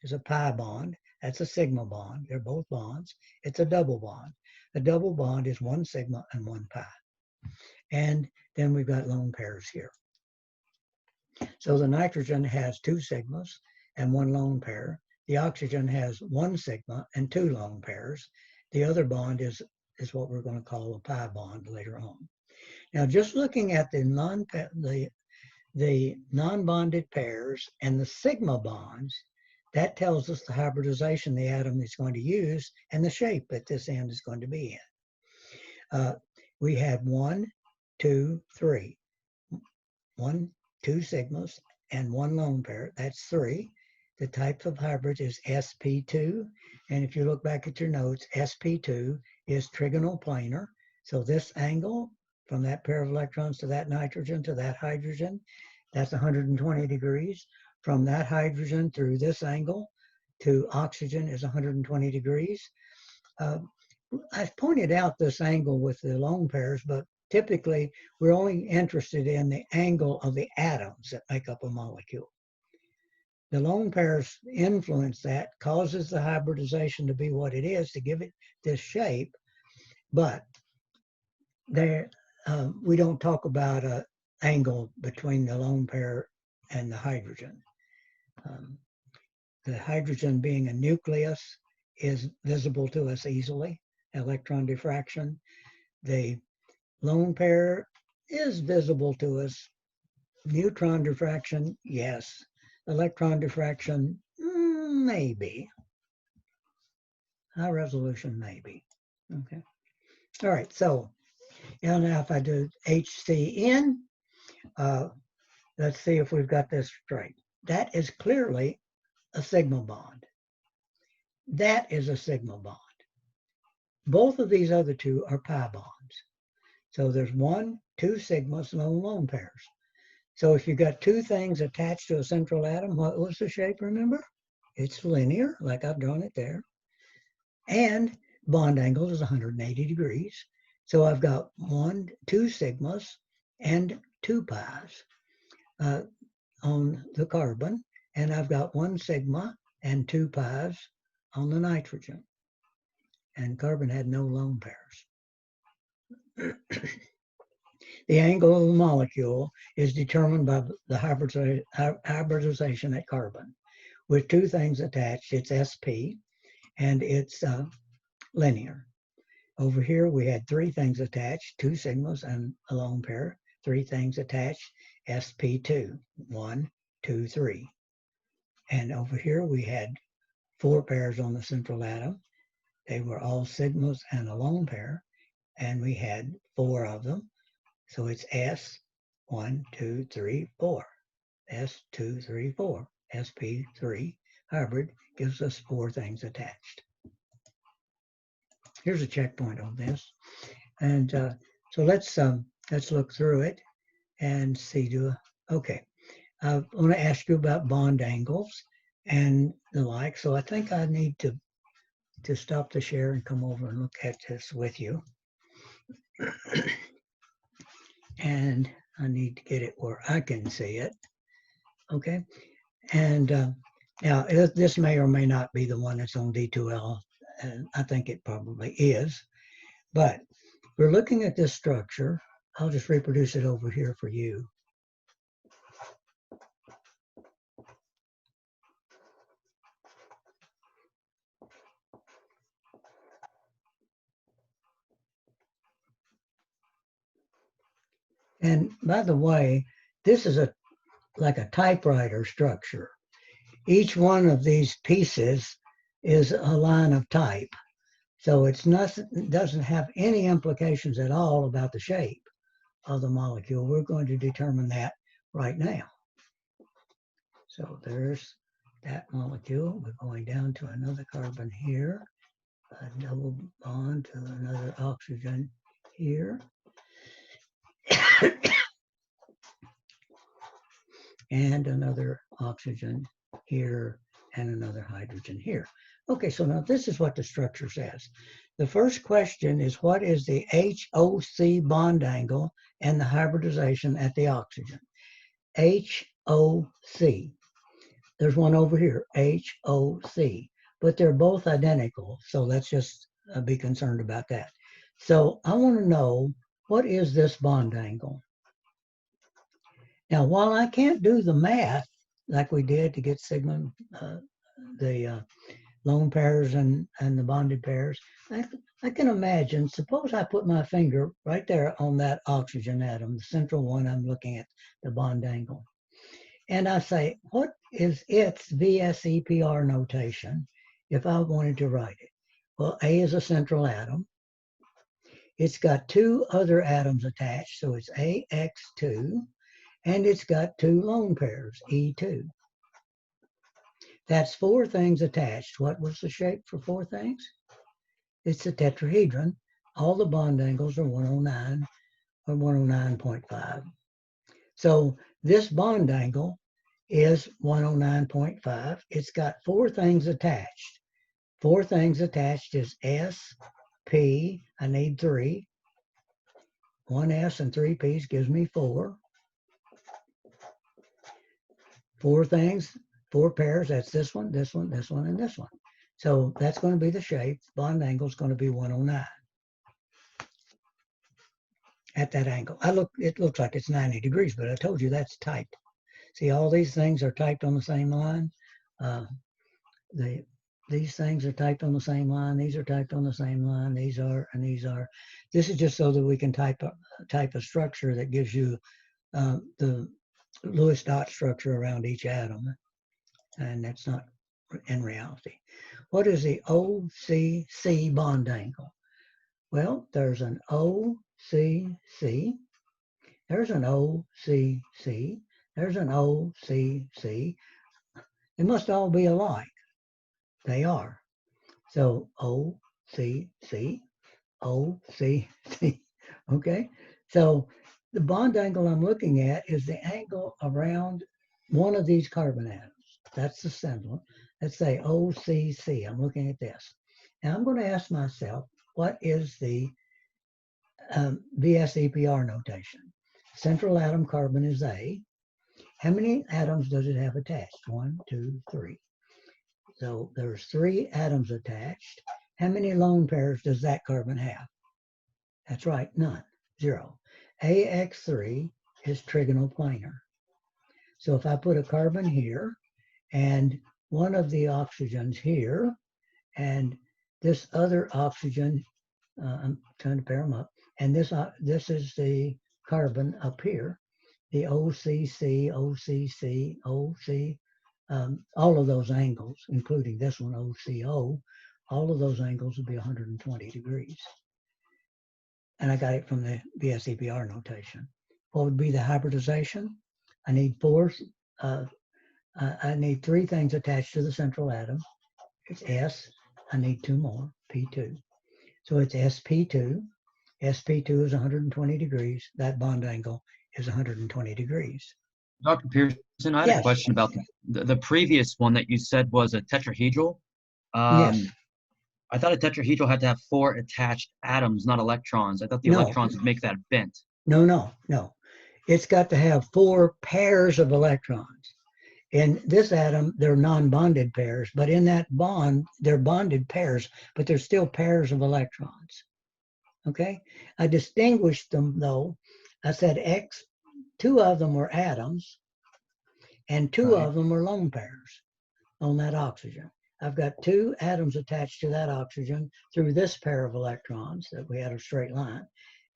is a pi bond. That's a sigma bond. They're both bonds. It's a double bond. A double bond is 1 sigma and 1 pi. And then we've got lone pairs here. So the nitrogen has 2 sigmas and 1 lone pair. The oxygen has 1 sigma and 2 lone pairs. The other bond is what we're going to call a pi bond later on. Now, just looking at the non-bonded pairs and the sigma bonds, that tells us the hybridization the atom is going to use and the shape that this end is going to be in. We had 1, 2, 3. 1, 2 sigmas and 1 lone pair. That's 3. The type of hybrid is sp2. And if you look back at your notes, sp2 is trigonal planar. So this angle from that pair of electrons to that nitrogen to that hydrogen, that's 120 degrees. From that hydrogen through this angle to oxygen is 120 degrees. I've pointed out this angle with the lone pairs, but typically we're only interested in the angle of the atoms that make up a molecule. The lone pairs influence that, causes the hybridization to be what it is, to give it this shape, but we don't talk about an angle between the lone pair and the hydrogen. The hydrogen being a nucleus is visible to us easily, electron diffraction. The lone pair is visible to us. Neutron diffraction, yes. Electron diffraction, maybe. High resolution, maybe. Okay. All right, so now if I do HCN, let's see if we've got this straight. That is clearly a sigma bond. That is a sigma bond. Both of these other two are pi bonds. So there's 1, 2 sigmas, no lone pairs. So if you got two things attached to a central atom, what was the shape, remember? It's linear, like I've drawn it there. And bond angle is 180 degrees. So I've got two sigmas and 2 pi's on the carbon. And I've got 1 sigma and 2 pi's on the nitrogen. And carbon had no lone pairs. The angle of the molecule is determined by the hybridization at carbon. With two things attached, it's sp, and it's linear. Over here, we had 3 things attached, 2 sigmas and a lone pair. 3 things attached, sp2, 1, 2, 3. And over here, we had 4 pairs on the central atom. They were all sigmas and a lone pair, and we had 4 of them. So it's S, 1, 2, 3, 4. S, 2, 3, 4. sp3 hybrid gives us 4 things attached. Here's a checkpoint on this. And so let's look through it and see. Okay, I want to ask you about bond angles and the like. So I think I need to stop the share and come over and look at this with you. And I need to get it where I can see it. Okay. And now this may or may not be the one that's on D2L. And I think it probably is. But we're looking at this structure. I'll just reproduce it over here for you. And by the way, this is like a typewriter structure. Each one of these pieces is a line of type. So it doesn't have any implications at all about the shape of the molecule. We're going to determine that right now. So there's that molecule. We're going down to another carbon here, a double bond to another oxygen here. And another oxygen here and another hydrogen here. Okay, so now this is what the structure says. The first question is, what is the HOC bond angle and the hybridization at the oxygen? HOC. There's one over here, HOC, but they're both identical, so let's just be concerned about that. So I want to know, what is this bond angle? Now, while I can't do the math like we did to get sigma, the lone pairs and the bonded pairs, I can imagine, suppose I put my finger right there on that oxygen atom, the central one I'm looking at, the bond angle. And I say, what is its VSEPR notation if I wanted to write it? Well, A is a central atom. It's got 2 other atoms attached, so it's AX2. And it's got 2 lone pairs, E2. That's 4 things attached. What was the shape for 4 things? It's a tetrahedron. All the bond angles are 109 or 109.5. So this bond angle is 109.5. It's got 4 things attached. 4 things attached is S, P. I need 3. 1 S and 3 P's gives me 4. 4 things, 4 pairs, that's this one, this one, this one, and this one. So that's going to be the shape. Bond angle is going to be 109 at that angle. It looks like it's 90 degrees, but I told you that's typed. See, all these things are typed on the same line. These things are typed on the same line. These are typed on the same line. These are, and these are. This is just so that we can type a structure that gives you the Lewis dot structure around each atom, and that's not in reality. What is the OCC bond angle? Well, there's an OCC, there's an OCC, there's an OCC. They must all be alike. They are. So OCC, OCC, okay? So the bond angle I'm looking at is the angle around one of these carbon atoms. That's the center. Let's say OCC. I'm looking at this. Now I'm going to ask myself, what is the VSEPR notation? Central atom carbon is A. How many atoms does it have attached? 1, 2, 3. So there's 3 atoms attached. How many lone pairs does that carbon have? That's right, none, 0. AX3 is trigonal planar. So if I put a carbon here and one of the oxygens here and this other oxygen, I'm trying to pair them up, and this is the carbon up here, the OCC, OCC, OC, all of those angles, including this one, OCO, all of those angles would be 120 degrees. And I got it from the VSEPR notation. What would be the hybridization? I need I need 3 things attached to the central atom. It's S. I need 2 more, P2. So it's sp2. sp2 is 120 degrees. That bond angle is 120 degrees. Dr. Pearson, I had Yes. a question about the previous one that you said was a tetrahedral. Yes. I thought a tetrahedral had to have 4 attached atoms, not electrons. I thought the electrons would make that bent. No. It's got to have 4 pairs of electrons. In this atom, they're non-bonded pairs, but in that bond, they're bonded pairs, but they're still pairs of electrons. Okay? I distinguished them though. I said 2 of them were atoms, and 2 of them were lone pairs on that oxygen. I've got 2 atoms attached to that oxygen through this pair of electrons that we had a straight line.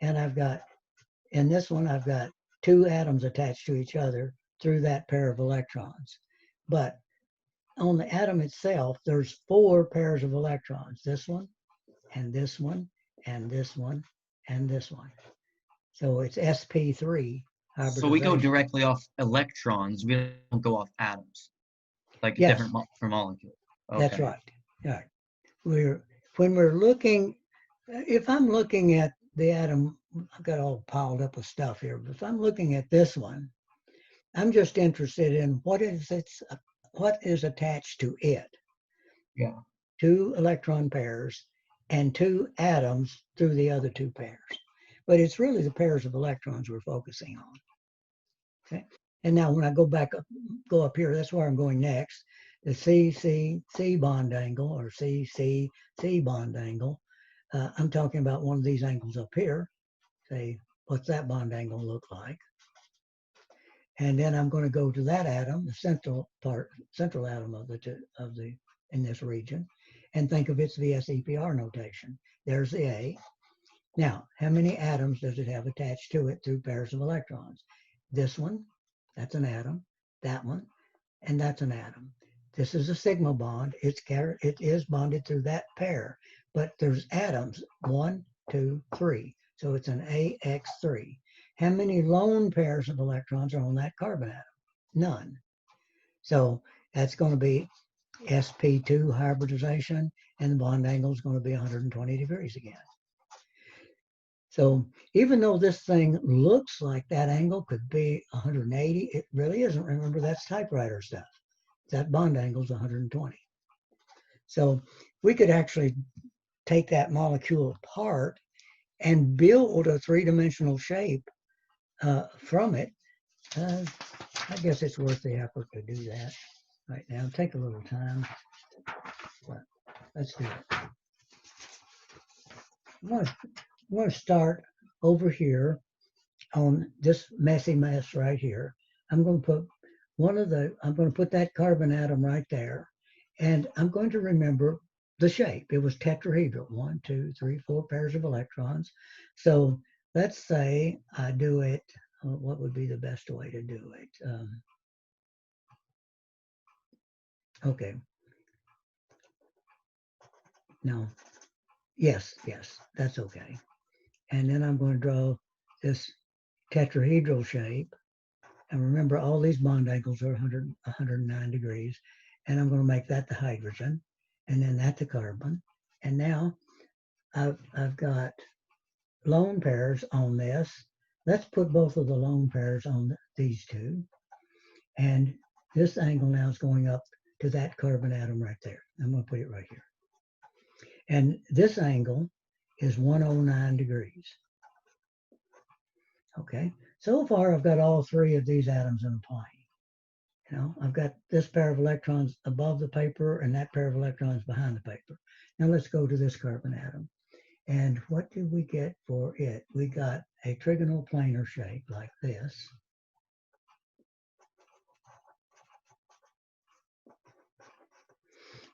And I've got, in this one, I've got 2 atoms attached to each other through that pair of electrons. But on the atom itself, there's 4 pairs of electrons, this one, and this one, and this one, and this one. So it's sp3 hybridization. So we go directly off electrons, we don't go off atoms, like different for molecules. Okay. That's right. Yeah. When we're looking, if I'm looking at the atom, I've got all piled up with stuff here, but if I'm looking at this one, I'm just interested in what is attached to it. Yeah. 2 electron pairs and 2 atoms through the other 2 pairs. But it's really the pairs of electrons we're focusing on. Okay. And now when I go up here, that's where I'm going next. The C bond angle or C bond angle. I'm talking about one of these angles up here. Say, what's that bond angle look like? And then I'm going to go to that atom, the central atom in this region, and think of its VSEPR notation. There's the A. Now, how many atoms does it have attached to it through pairs of electrons? This one, that's an atom. That one, and that's an atom. This is a sigma bond. It is bonded through that pair, but there's atoms, 1, 2, 3. So it's an AX3. How many lone pairs of electrons are on that carbon atom? None. So that's going to be sp2 hybridization, and the bond angle is going to be 120 degrees again. So even though this thing looks like that angle could be 180, it really isn't. Remember, that's typewriter stuff. That bond angle is 120. So we could actually take that molecule apart and build a 3-dimensional shape from it. I guess it's worth the effort to do that right now. Take a little time, but let's do it. I want to start over here on this messy mess right here. I'm going to put that carbon atom right there, and I'm going to remember the shape. It was tetrahedral, 1, 2, 3, 4 pairs of electrons. So let's say I do it. What would be the best way to do it? Okay. No. Yes, that's okay. And then I'm going to draw this tetrahedral shape. And remember, all these bond angles are 109 degrees. And I'm going to make that the hydrogen. And then that's the carbon. And now I've got lone pairs on this. let's put both of the lone pairs on these two. And this angle now is going up to that carbon atom right there. I'm going to put it right here. And this angle is 109 degrees. Okay, so far I've got all three of these atoms in a plane. You know, I've got this pair of electrons above the paper and that pair of electrons behind the paper. Now let's go to this carbon atom. And what did we get for it? We got a trigonal planar shape like this.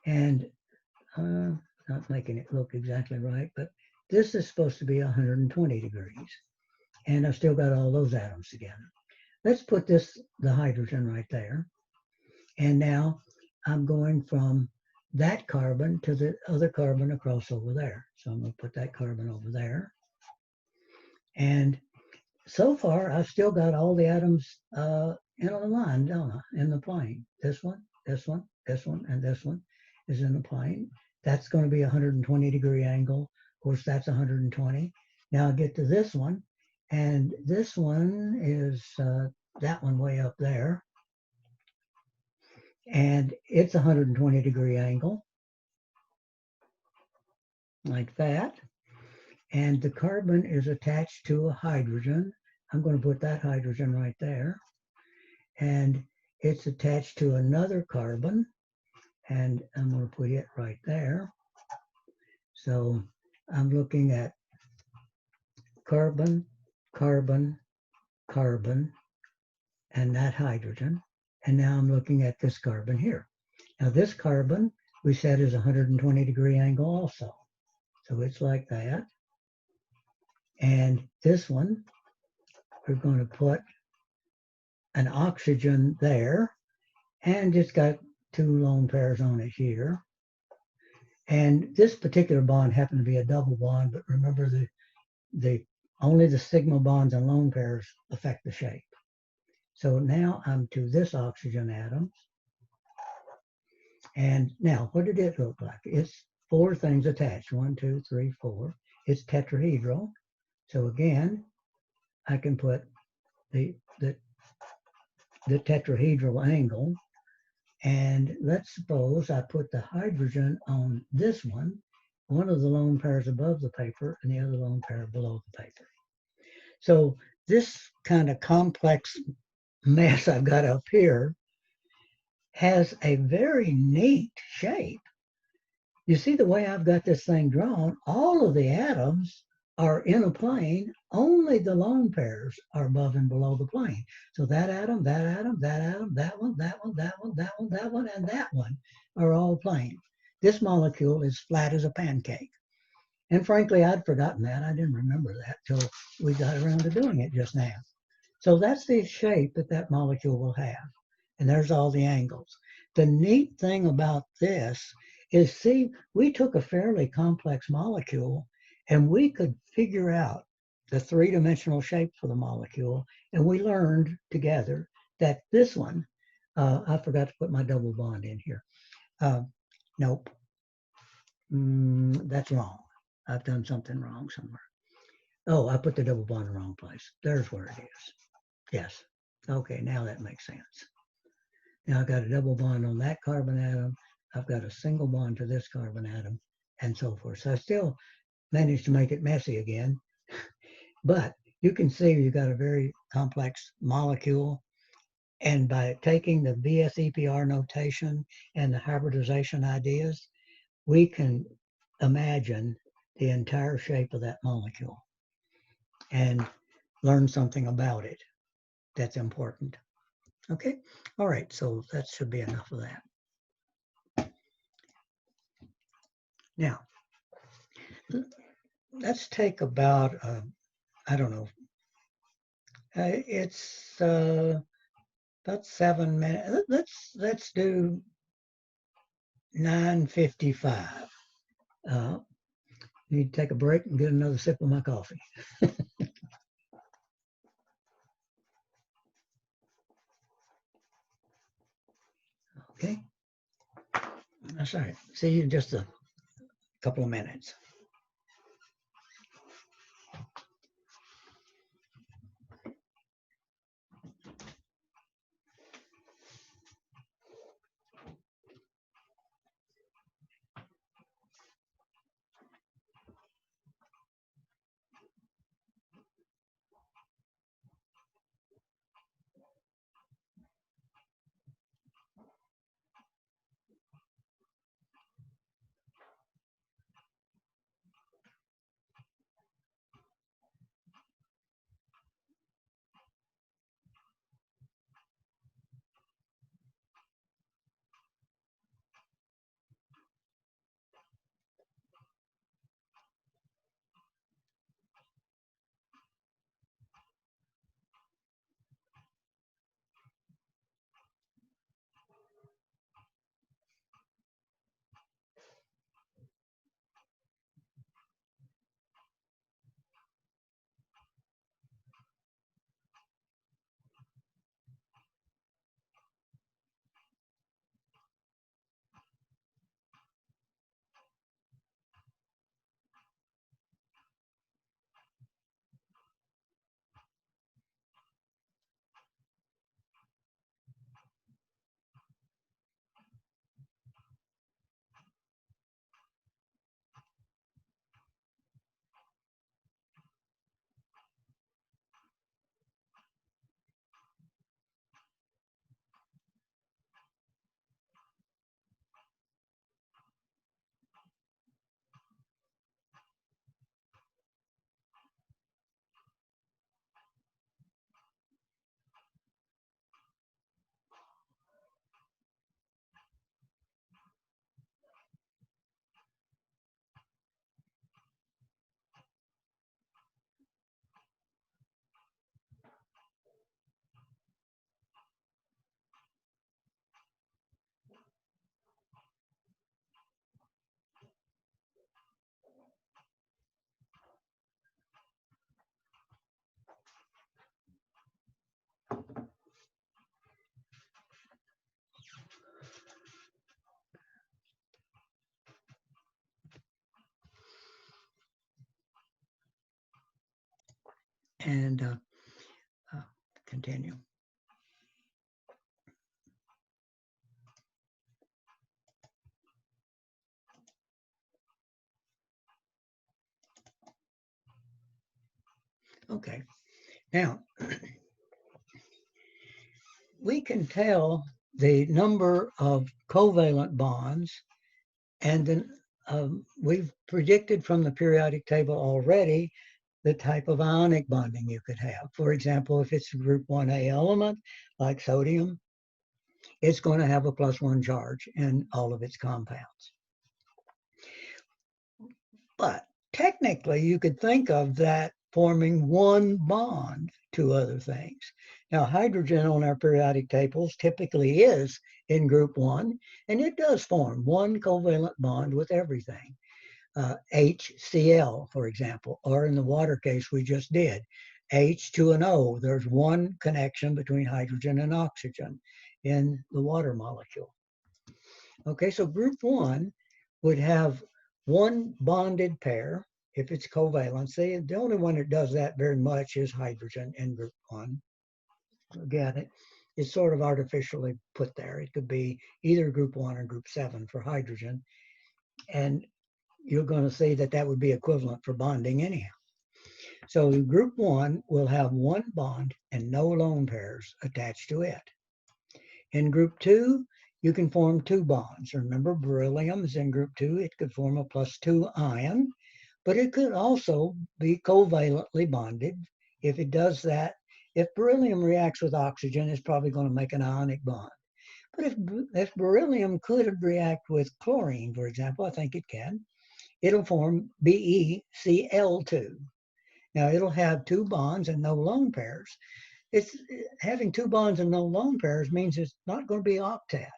And not making it look exactly right, but this is supposed to be 120 degrees. And I've still got all those atoms together. Let's put the hydrogen right there. And now I'm going from that carbon to the other carbon across over there. So I'm going to put that carbon over there. And so far, I've still got all the atoms in a line, don't I, in the plane. This one, this one, this one, and this one is in the plane. That's going to be a 120 degree angle. Of course, that's 120. Now I get to this one, and this one is that one way up there. And it's a 120 degree angle, like that. And the carbon is attached to a hydrogen. I'm going to put that hydrogen right there. And it's attached to another carbon. And I'm going to put it right there. So I'm looking at carbon, carbon, carbon, and that hydrogen. And now I'm looking at this carbon here. Now this carbon, we said, is a 120 degree angle also. So it's like that. And this one, we're going to put an oxygen there. And it's got two lone pairs on it here. And this particular bond happened to be a double bond, but remember only the sigma bonds and lone pairs affect the shape. So now I'm to this oxygen atom. And now, what did it look like? It's four things attached. 1, 2, 3, 4. It's tetrahedral. So again, I can put the tetrahedral angle. And let's suppose I put the hydrogen on this one of the lone pairs above the paper and the other lone pair below the paper. So this kind of complex mess I've got up here has a very neat shape. You see the way I've got this thing drawn, all of the atoms are in a plane, only the lone pairs are above and below the plane. So that atom, that atom, that atom, that one, that one, that one, that one, that one, and that one are all plane. This molecule is flat as a pancake. And frankly, I'd forgotten that. I didn't remember that till we got around to doing it just now. So that's the shape that molecule will have. And there's all the angles. The neat thing about this is, see, we took a fairly complex molecule and we could figure out the three-dimensional shape for the molecule. And we learned together that this one, I forgot to put my double bond in here. Nope, that's wrong. I've done something wrong somewhere. Oh, I put the double bond in the wrong place. There's where it is. Yes. Okay, now that makes sense. Now I've got a double bond on that carbon atom. I've got a single bond to this carbon atom, and so forth. So I still managed to make it messy again. But you can see you've got a very complex molecule. And by taking the VSEPR notation and the hybridization ideas, we can imagine the entire shape of that molecule and learn something about it that's important. Okay, all right, so that should be enough of that. Now, let's take about, I don't know, it's about 7 minutes. Let's do 9:55. Need to take a break and get another sip of my coffee. Okay, that's all right. See you in just a couple of minutes. and continue. Okay, now we can tell the number of covalent bonds, and then we've predicted from the periodic table already the type of ionic bonding you could have. For example, if it's a group 1A element, like sodium, it's going to have a +1 charge in all of its compounds. But technically, you could think of that forming one bond to other things. Now, hydrogen on our periodic tables typically is in group 1, and it does form one covalent bond with everything. HCl, for example, or in the water case we just did, H2O, there's one connection between hydrogen and oxygen in the water molecule. Okay, so group 1 would have one bonded pair if it's covalency. The only one that does that very much is hydrogen in group 1. Again, it's sort of artificially put there. It could be either group 1 or group 7 for hydrogen. And you're going to see that that would be equivalent for bonding anyhow. So group 1 will have one bond and no lone pairs attached to it. In group 2, you can form two bonds. Remember, beryllium is in group 2. It could form a +2 ion, but it could also be covalently bonded. If it does that, if beryllium reacts with oxygen, it's probably going to make an ionic bond. But if beryllium could react with chlorine, for example, I think it can, it'll form BeCl2. Now, it'll have two bonds and no lone pairs. It's having two bonds and no lone pairs means it's not going to be octet.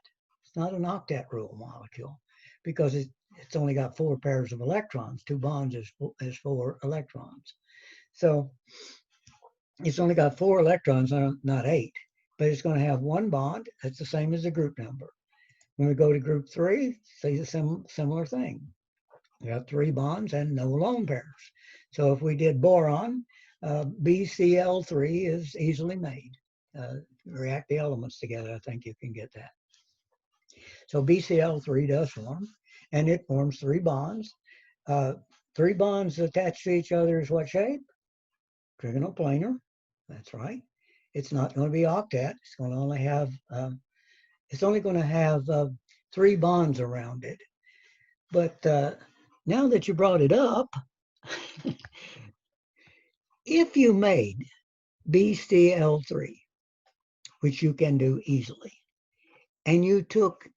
It's not an octet rule molecule because it's only got 4 pairs of electrons. Two bonds is 4 electrons. So it's only got 4 electrons, not 8. But it's going to have one bond. That's the same as the group number. When we go to group 3, see the similar thing. We have 3 bonds and no lone pairs. So if we did boron, BCl3 is easily made. React the elements together, I think you can get that. So BCl3 does form, and it forms 3 bonds. 3 bonds attached to each other is what shape? Trigonoplanar. That's right. It's not going to be octet. It's going to only have it's only going to have 3 bonds around it. But now that you brought it up, if you made BCl3, which you can do easily, and you took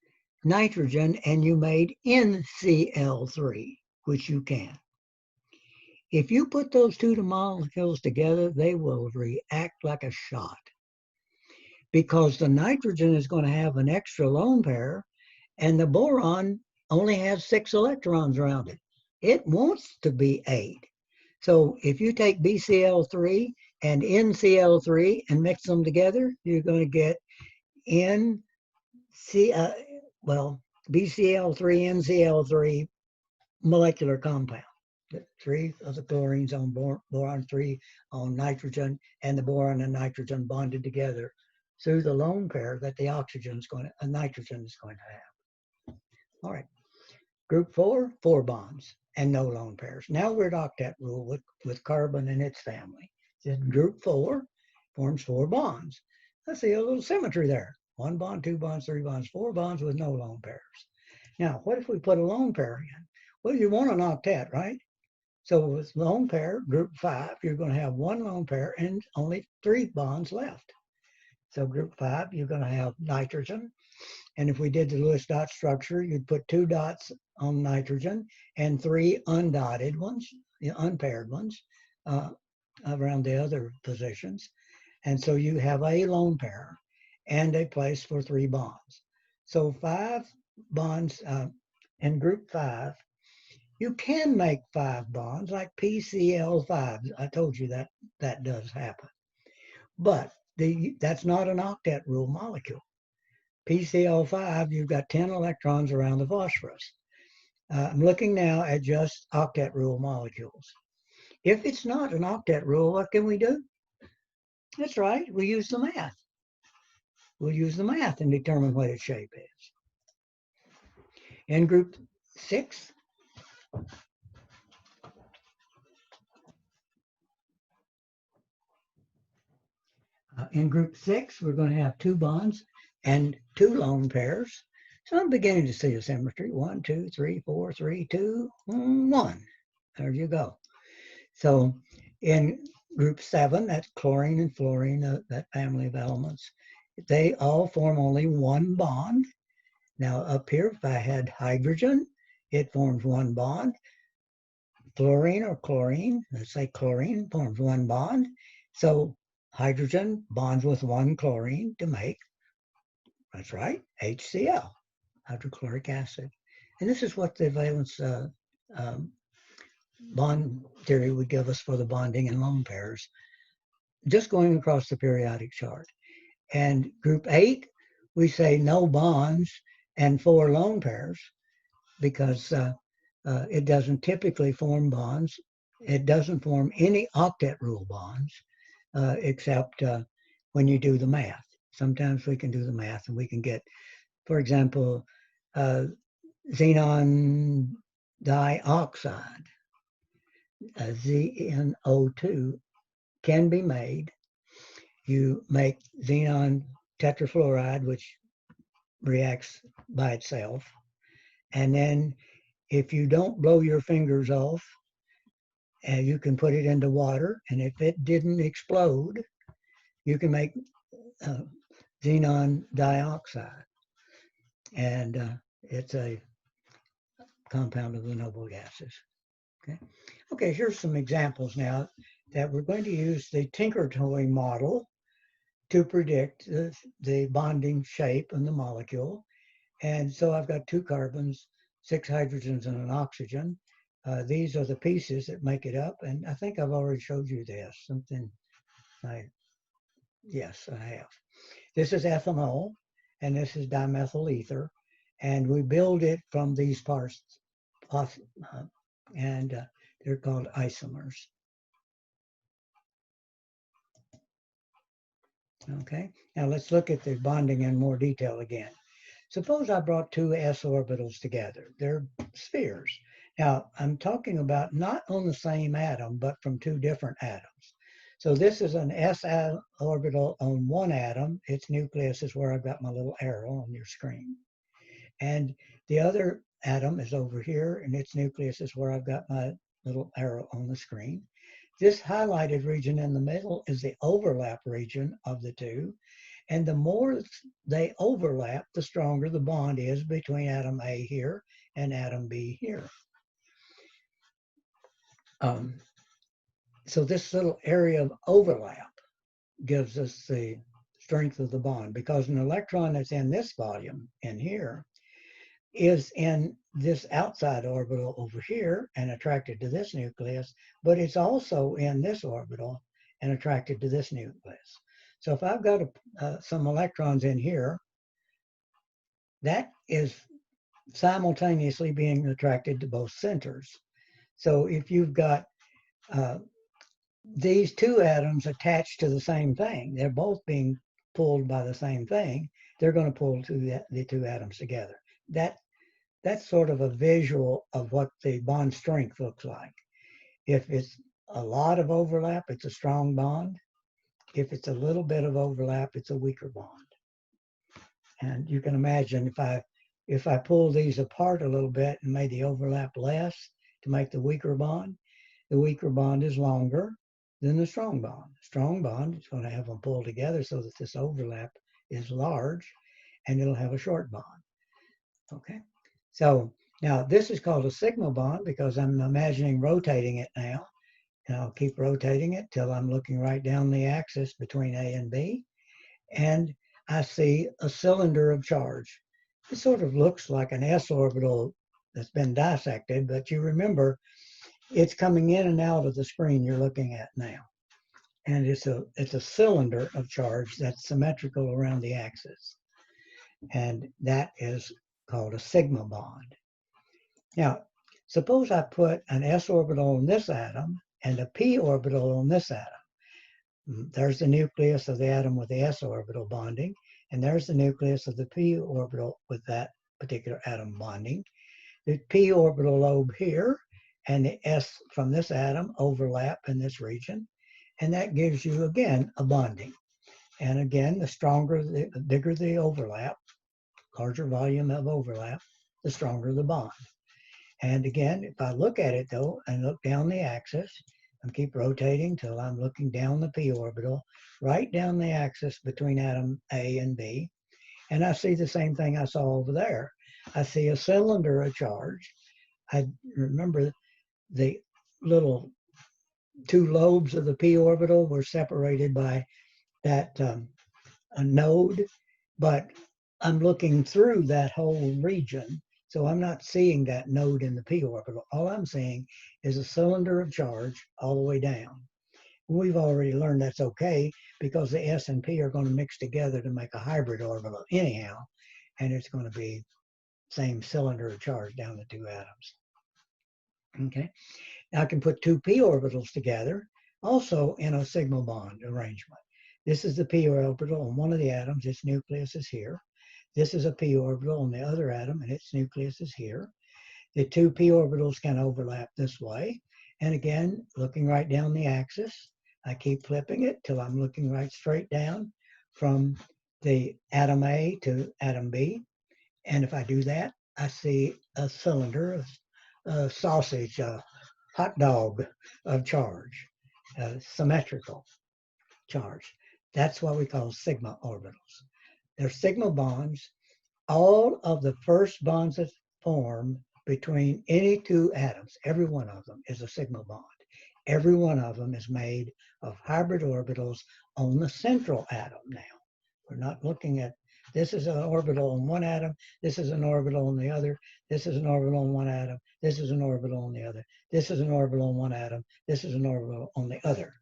nitrogen and you made NCl3, which you can. If you put those two molecules together, they will react like a shot because the nitrogen is going to have an extra lone pair and the boron only has 6 electrons around it. It wants to be 8. So if you take BCl3 and NCl3 and mix them together, you're going to get BCl3, NCl3 molecular compound. 3 of the chlorines on boron, 3 on nitrogen, and the boron and nitrogen bonded together through the lone pair that the nitrogen is going to have. All right. Group 4, 4 bonds and no lone pairs. Now we're at octet rule with carbon and its family. Then group 4 forms 4 bonds. Let's see a little symmetry there. 1 bond, 2 bonds, 3 bonds, 4 bonds with no lone pairs. Now, what if we put a lone pair in? Well, you want an octet, right? So with lone pair, group 5, you're going to have 1 lone pair and only 3 bonds left. So group 5, you're going to have nitrogen. And if we did the Lewis dot structure, you'd put 2 dots on nitrogen and 3 undotted ones, the unpaired ones, around the other positions. And so you have a lone pair and a place for 3 bonds. So 5 bonds in group 5, you can make 5 bonds like PCl5. I told you that does happen. But that's not an octet rule molecule. PCl5, you've got 10 electrons around the phosphorus. I'm looking now at just octet rule molecules. If it's not an octet rule, what can we do? That's right, we use the math. We'll use the math and determine what its shape is. In group 6, we're going to have 2 bonds and 2 lone pairs. So I'm beginning to see a symmetry. 1, 2, 3, 4, 3, 2, 1. There you go. So in group 7, that's chlorine and fluorine, that family of elements. They all form only 1 bond. Now up here, if I had hydrogen, it forms 1 bond. Fluorine or chlorine, let's say chlorine, forms 1 bond. So hydrogen bonds with 1 chlorine to make, that's right, HCl, hydrochloric acid. And this is what the valence bond theory would give us for the bonding in lone pairs, just going across the periodic chart. And group 8, we say no bonds and 4 lone pairs because it doesn't typically form bonds. It doesn't form any octet rule bonds except when you do the math. Sometimes we can do the math and we can get, for example, xenon dioxide, ZnO2, can be made. You make xenon tetrafluoride, which reacts by itself. And then if you don't blow your fingers off, you can put it into water. And if it didn't explode, you can make xenon dioxide. And it's a compound of the noble gases. Okay, here's some examples now that we're going to use the Tinker-Toy model to predict the bonding shape in the molecule. And so I've got 2 carbons, 6 hydrogens, and an oxygen. These are the pieces that make it up. And I think I've already showed you this. Yes, I have. This is ethanol, and this is dimethyl ether. And we build it from these parts, and they're called isomers. Okay, now let's look at the bonding in more detail again. Suppose I brought 2 s orbitals together. They're spheres. Now, I'm talking about not on the same atom, but from 2 different atoms. So this is an s orbital on 1 atom. Its nucleus is where I've got my little arrow on your screen. And the other atom is over here, and its nucleus is where I've got my little arrow on the screen. This highlighted region in the middle is the overlap region of the 2. And the more they overlap, the stronger the bond is between atom A here and atom B here. So this little area of overlap gives us the strength of the bond, because an electron that's in this volume in here is in this outside orbital over here and attracted to this nucleus, but it's also in this orbital and attracted to this nucleus. So if I've got some electrons in here, that is simultaneously being attracted to both centers. So if you've got these 2 atoms attached to the same thing, they're both being pulled by the same thing, they're going to pull the 2 atoms together. That's sort of a visual of what the bond strength looks like. If it's a lot of overlap, it's a strong bond. If it's a little bit of overlap, it's a weaker bond. And you can imagine if I pull these apart a little bit and made the overlap less to make the weaker bond is longer than the strong bond. Strong bond is going to have them pull together so that this overlap is large, and it'll have a short bond. Okay. So now this is called a sigma bond because I'm imagining rotating it now. And I'll keep rotating it till I'm looking right down the axis between A and B. And I see a cylinder of charge. It sort of looks like an s orbital that's been dissected, but you remember it's coming in and out of the screen you're looking at now. And it's a cylinder of charge that's symmetrical around the axis. And that is called a sigma bond. Now, suppose I put an s orbital on this atom and the p orbital on this atom. There's the nucleus of the atom with the s orbital bonding, and there's the nucleus of the p orbital with that particular atom bonding. The p orbital lobe here and the s from this atom overlap in this region, and that gives you, again, a bonding. And again, the bigger the overlap, larger volume of overlap, the stronger the bond. And again, if I look at it though, and look down the axis, and keep rotating till I'm looking down the p orbital, right down the axis between atom A and B, and I see the same thing I saw over there. I see a cylinder of charge. I remember the little two lobes of the p orbital were separated by that a node, but I'm looking through that whole region, so I'm not seeing that node in the p orbital. All I'm seeing is a cylinder of charge all the way down. We've already learned that's okay because the s and p are going to mix together to make a hybrid orbital anyhow, and it's going to be same cylinder of charge down the two atoms. Okay, now I can put two p orbitals together also in a sigma bond arrangement. This is the p orbital on one of the atoms, its nucleus is here. This is a p orbital on the other atom, and its nucleus is here. The two p orbitals can overlap this way. And again, looking right down the axis, I keep flipping it till I'm looking right straight down from the atom A to atom B. And if I do that, I see a cylinder, a sausage, a hot dog of charge, symmetrical charge. That's what we call sigma orbitals. They're sigma bonds. All of the first bonds that form between any two atoms, every one of them is a sigma bond. Every one of them is made of hybrid orbitals on the central atom now. We're not looking at, this is an orbital on one atom, this is an orbital on the other, this is an orbital on one atom, this is an orbital on the other, this is an orbital on one atom, this is an orbital on the other.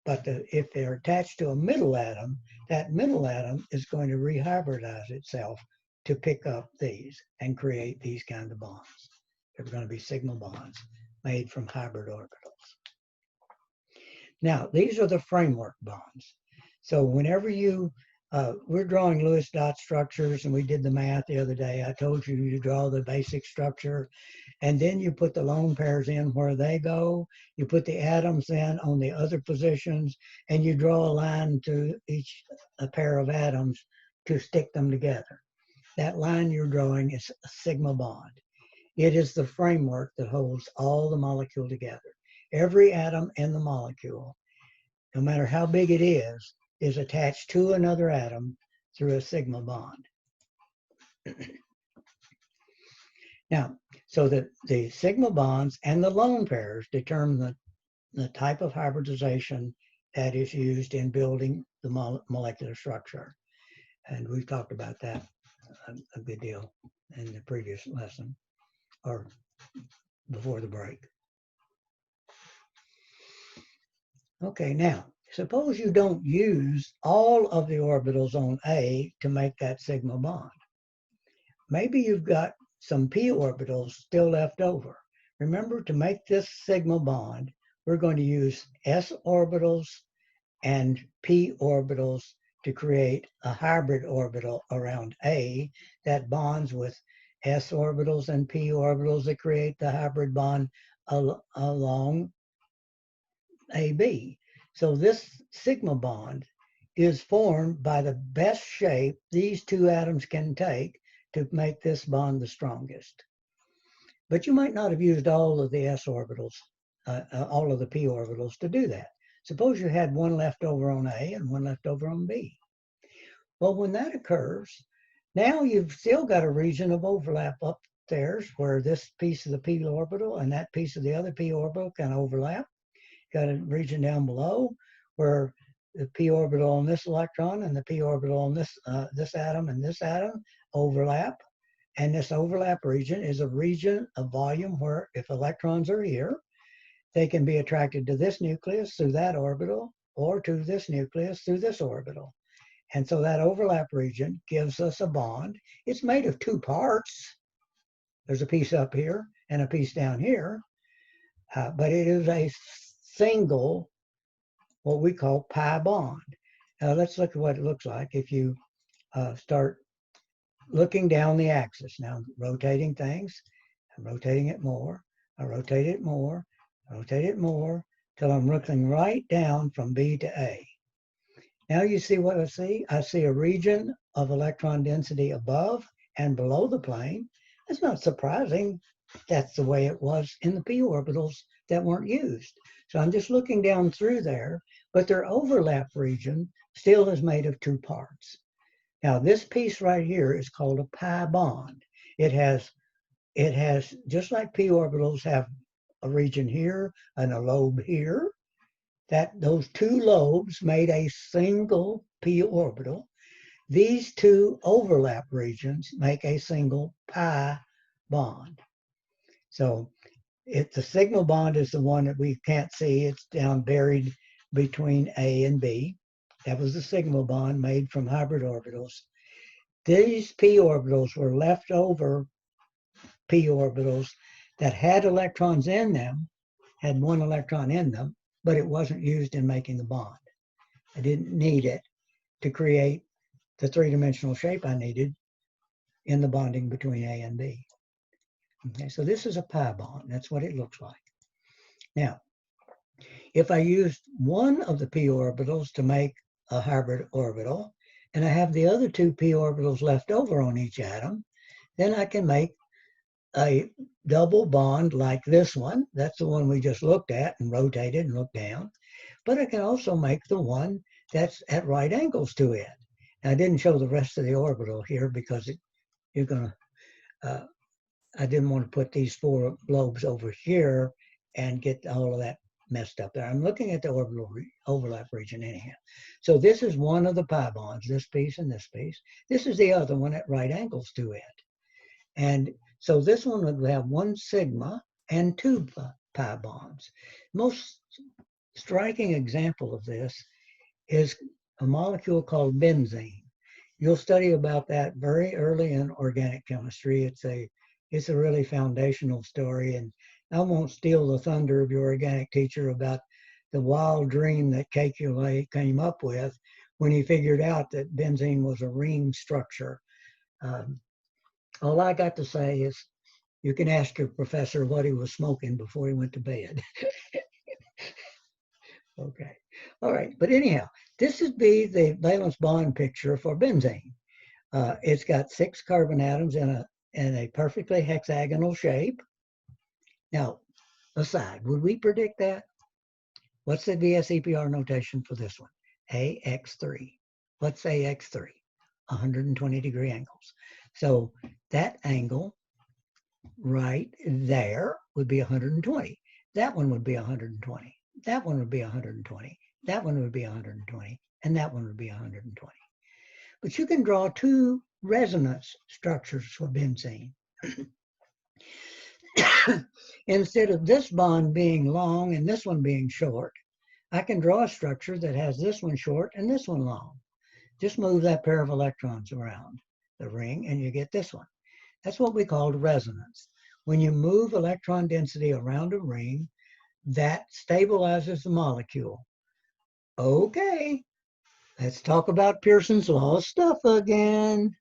But if they're attached to a middle atom, that middle atom is going to rehybridize itself to pick up these and create these kind of bonds. They're going to be sigma bonds made from hybrid orbitals. Now, these are the framework bonds. So whenever we're drawing Lewis dot structures, and we did the math the other day. I told you to draw the basic structure, and then you put the lone pairs in where they go. You put the atoms in on the other positions, and you draw a line to each a pair of atoms to stick them together. That line you're drawing is a sigma bond. It is the framework that holds all the molecule together. Every atom in the molecule, no matter how big it is attached to another atom through a sigma bond. Now, so that the sigma bonds and the lone pairs determine the type of hybridization that is used in building the molecular structure. And we've talked about that a good deal in the previous lesson or before the break. Okay, now, suppose you don't use all of the orbitals on A to make that sigma bond. Maybe you've got some p orbitals still left over. Remember, to make this sigma bond, we're going to use s orbitals and p orbitals to create a hybrid orbital around A that bonds with s orbitals and p orbitals that create the hybrid bond along AB. So this sigma bond is formed by the best shape these two atoms can take to make this bond the strongest. But you might not have used all of the s orbitals, all of the p orbitals to do that. Suppose you had one left over on A and one left over on B. Well, when that occurs, now you've still got a region of overlap up there where this piece of the p orbital and that piece of the other p orbital can overlap. Got a region down below where the p orbital on this electron and the p orbital on this atom and this atom overlap. And this overlap region is a region of volume where if electrons are here, they can be attracted to this nucleus through that orbital or to this nucleus through this orbital. And so that overlap region gives us a bond. It's made of two parts. There's a piece up here and a piece down here. but it is a single, what we call pi bond. Now let's look at what it looks like if you start looking down the axis. Now I'm rotating things, I'm rotating it more, I rotate it more, rotate it more, till I'm looking right down from B to A. Now you see what I see? I see a region of electron density above and below the plane. It's not surprising. That's the way it was in the p orbitals that weren't used. So I'm just looking down through there, but their overlap region still is made of two parts. Now this piece right here is called a pi bond. It has, just like p orbitals have a region here and a lobe here, that those two lobes made a single p orbital. These two overlap regions make a single pi bond. So the signal bond is the one that we can't see. It's down buried between A and B. That was the signal bond made from hybrid orbitals. These p orbitals were leftover p orbitals that had electrons in them, had one electron in them, but it wasn't used in making the bond. I didn't need it to create the three-dimensional shape I needed in the bonding between A and B. Okay, so this is a pi bond. That's what it looks like. Now, if I used one of the p orbitals to make a hybrid orbital, and I have the other two p orbitals left over on each atom, then I can make a double bond like this one. That's the one we just looked at and rotated and looked down. But I can also make the one that's at right angles to it. Now, I didn't show the rest of the orbital here because you're going to, I didn't want to put these four lobes over here and get all of that messed up there. I'm looking at the orbital overlap region anyhow. So this is one of the pi bonds, this piece and this piece. This is the other one at right angles to it. And so this one would have one sigma and two pi bonds. Most striking example of this is a molecule called benzene. You'll study about that very early in organic chemistry. It's a really foundational story, and I won't steal the thunder of your organic teacher about the wild dream that Kekulé came up with when he figured out that benzene was a ring structure. All I got to say is you can ask your professor what he was smoking before he went to bed. Okay. All right. But anyhow, this would be the valence bond picture for benzene. It's got 6 carbon atoms in a perfectly hexagonal shape. Now, aside, would we predict that? What's the VSEPR notation for this one? AX3. What's AX3? 120-degree angles. So that angle right there would be 120. That one would be 120. That one would be 120. That one would be 120. And that one would be 120. But you can draw 2 resonance structures for benzene. Instead of this bond being long and this one being short, I can draw a structure that has this one short and this one long. Just move that pair of electrons around the ring and you get this one. That's what we call resonance. When you move electron density around a ring, that stabilizes the molecule. Okay, let's talk about Pearson's law of stuff again.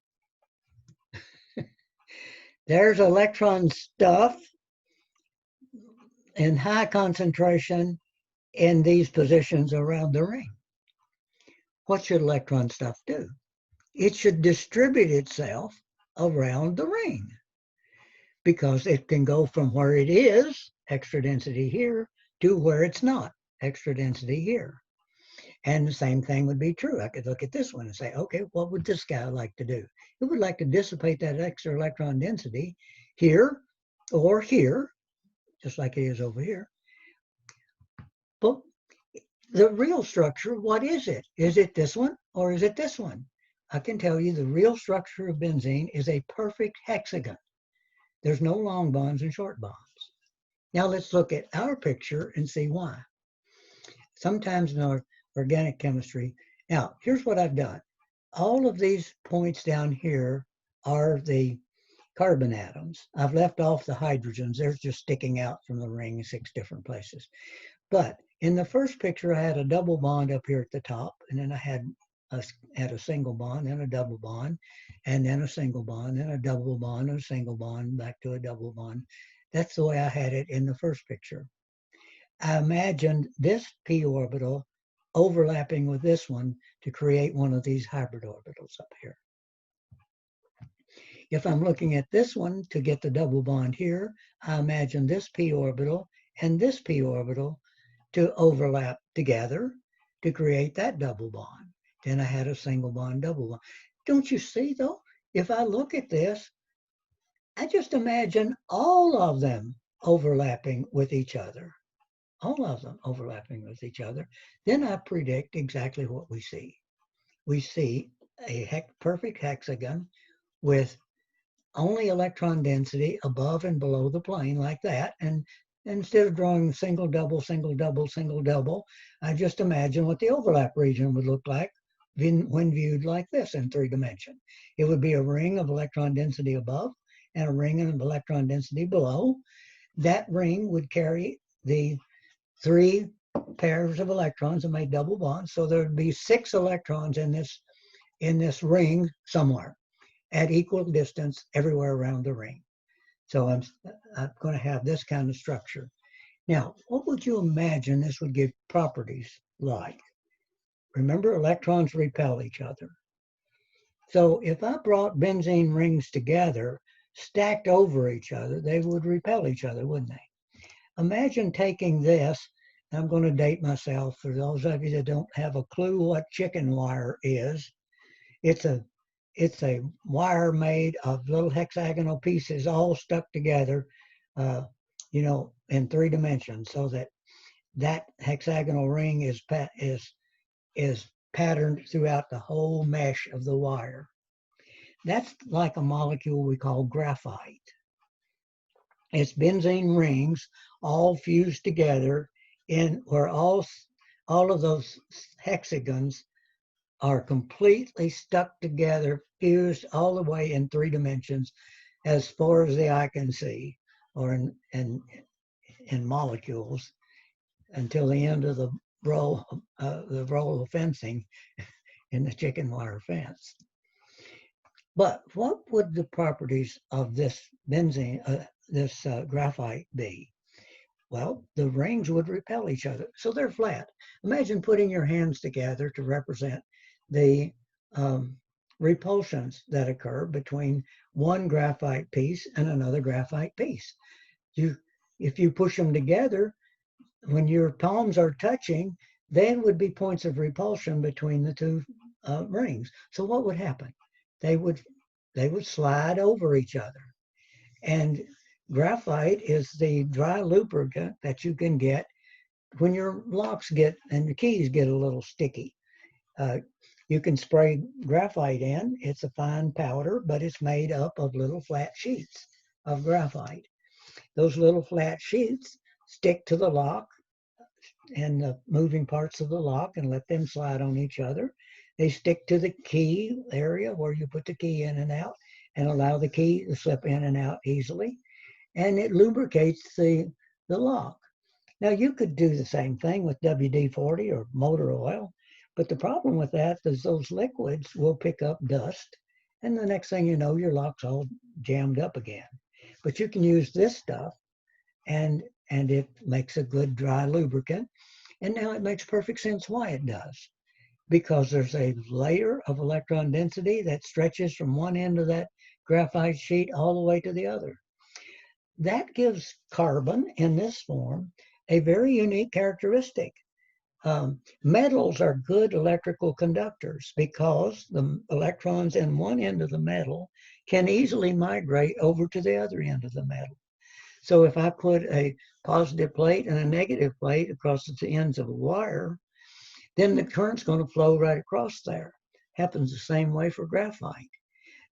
There's electron stuff in high concentration in these positions around the ring. What should electron stuff do? It should distribute itself around the ring because it can go from where it is, extra density here, to where it's not, extra density here. And the same thing would be true. I could look at this one and say, okay, what would this guy like to do? It would like to dissipate that extra electron density here or here, just like it is over here. But the real structure, what is it? Is it this one or is it this one? I can tell you the real structure of benzene is a perfect hexagon. There's no long bonds and short bonds. Now let's look at our picture and see why. Sometimes in our organic chemistry, now here's what I've done. All of these points down here are the carbon atoms. I've left off the hydrogens. They're just sticking out from the ring in 6 different places. But in the first picture, I had a double bond up here at the top, and then I had a single bond, then a double bond, and then a single bond, then a double bond, and a single bond, back to a double bond. That's the way I had it in the first picture. I imagined this p orbital overlapping with this one to create one of these hybrid orbitals up here. If I'm looking at this one to get the double bond here, I imagine this p orbital and this p orbital to overlap together to create that double bond. Then I had a single bond, double bond. Don't you see though? If I look at this, I just imagine all of them overlapping with each other. All of them overlapping with each other. Then I predict exactly what we see. We see a perfect hexagon with only electron density above and below the plane like that. And instead of drawing single, double, single, double, single, double, I just imagine what the overlap region would look like when viewed like this in 3 dimensions. It would be a ring of electron density above and a ring of electron density below. That ring would carry the 3 pairs of electrons that made double bonds. So there would be 6 electrons in this ring somewhere at equal distance everywhere around the ring. So I'm going to have this kind of structure. Now, what would you imagine this would give properties like? Remember, electrons repel each other. So if I brought benzene rings together, stacked over each other, they would repel each other, wouldn't they? Imagine taking this, and I'm going to date myself for those of you that don't have a clue what chicken wire is. It's a wire made of little hexagonal pieces all stuck together, in 3 dimensions, so that hexagonal ring is patterned throughout the whole mesh of the wire. That's like a molecule we call graphite. It's benzene rings all fused together in where all of those hexagons are completely stuck together, fused all the way in 3 dimensions as far as the eye can see, or in molecules, until the end of the row of fencing in the chicken wire fence. But what would the properties of this benzene, graphite be? Well, the rings would repel each other, so they're flat. Imagine putting your hands together to represent the repulsions that occur between one graphite piece and another graphite piece. If you push them together, when your palms are touching, then would be points of repulsion between the 2 rings. So what would happen? They would slide over each other. And graphite is the dry lubricant that you can get when your locks and the keys get a little sticky. You can spray graphite in. It's a fine powder, but it's made up of little flat sheets of graphite. Those little flat sheets stick to the lock and the moving parts of the lock and let them slide on each other. They stick to the key area where you put the key in and out and allow the key to slip in and out easily. And it lubricates the lock. Now you could do the same thing with WD-40 or motor oil, but the problem with that is those liquids will pick up dust, and the next thing you know, your lock's all jammed up again. But you can use this stuff, and it makes a good dry lubricant. And now it makes perfect sense why it does. Because there's a layer of electron density that stretches from one end of that graphite sheet all the way to the other. That gives carbon in this form a very unique characteristic. Metals are good electrical conductors because the electrons in one end of the metal can easily migrate over to the other end of the metal. So if I put a positive plate and a negative plate across the ends of a wire, then the current's going to flow right across there. Happens the same way for graphite.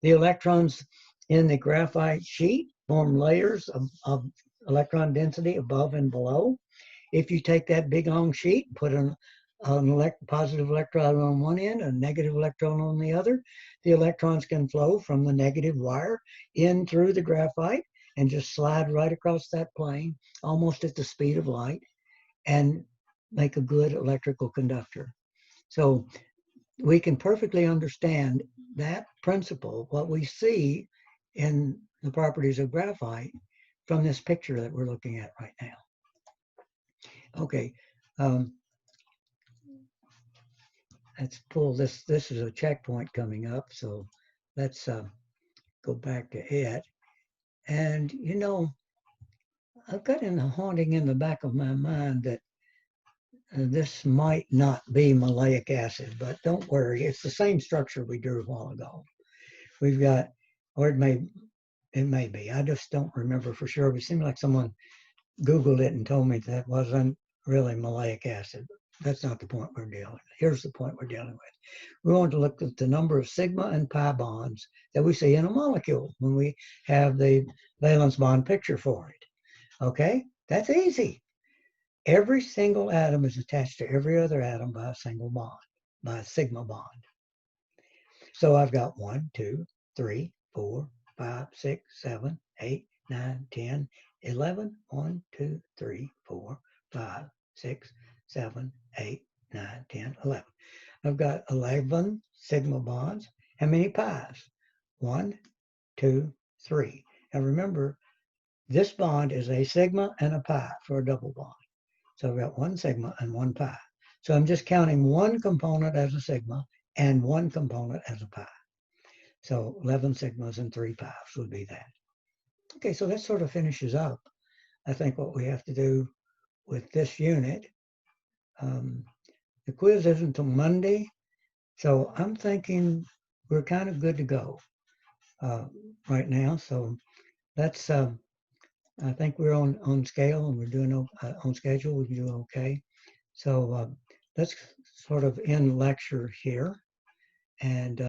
The electrons in the graphite sheet form layers of electron density above and below. If you take that big long sheet, put positive electron on one end, a negative electron on the other. The electrons can flow from the negative wire in through the graphite and just slide right across that plane, almost at the speed of light, and make a good electrical conductor. So we can perfectly understand that principle, what we see in the properties of graphite, from this picture that we're looking at right now. Okay, let's pull this. This is a checkpoint coming up, so let's go back to it. And you know, I've got a haunting in the back of my mind that this might not be maleic acid, but don't worry, it's the same structure we drew a while ago. We've got, or it may be. I just don't remember for sure. But it seemed like someone Googled it and told me that wasn't really maleic acid. That's not the point we're dealing with. Here's the point we're dealing with. We want to look at the number of sigma and pi bonds that we see in a molecule when we have the valence bond picture for it. Okay, that's easy. Every single atom is attached to every other atom by a single bond, by a sigma bond. So I've got 1, 2, 3, 4, 5, 6, 7, 8, 9, 10, 11. 1, 2, 3, 4, 5, 6, 7, 8, 9, 10, 11. I've got 11 sigma bonds. How many pi's? 1, 2, 3. And remember, this bond is a sigma and a pi for a double bond. So I've got 1 sigma and 1 pi. So I'm just counting 1 component as a sigma and 1 component as a pi. So 11 sigmas and 3 pi's would be that. Okay, so that sort of finishes up, I think, what we have to do with this unit. The quiz isn't until Monday, so I'm thinking we're kind of good to go right now. So that's, I think we're on scale and we're doing on schedule. We're doing okay. So let's sort of end lecture here and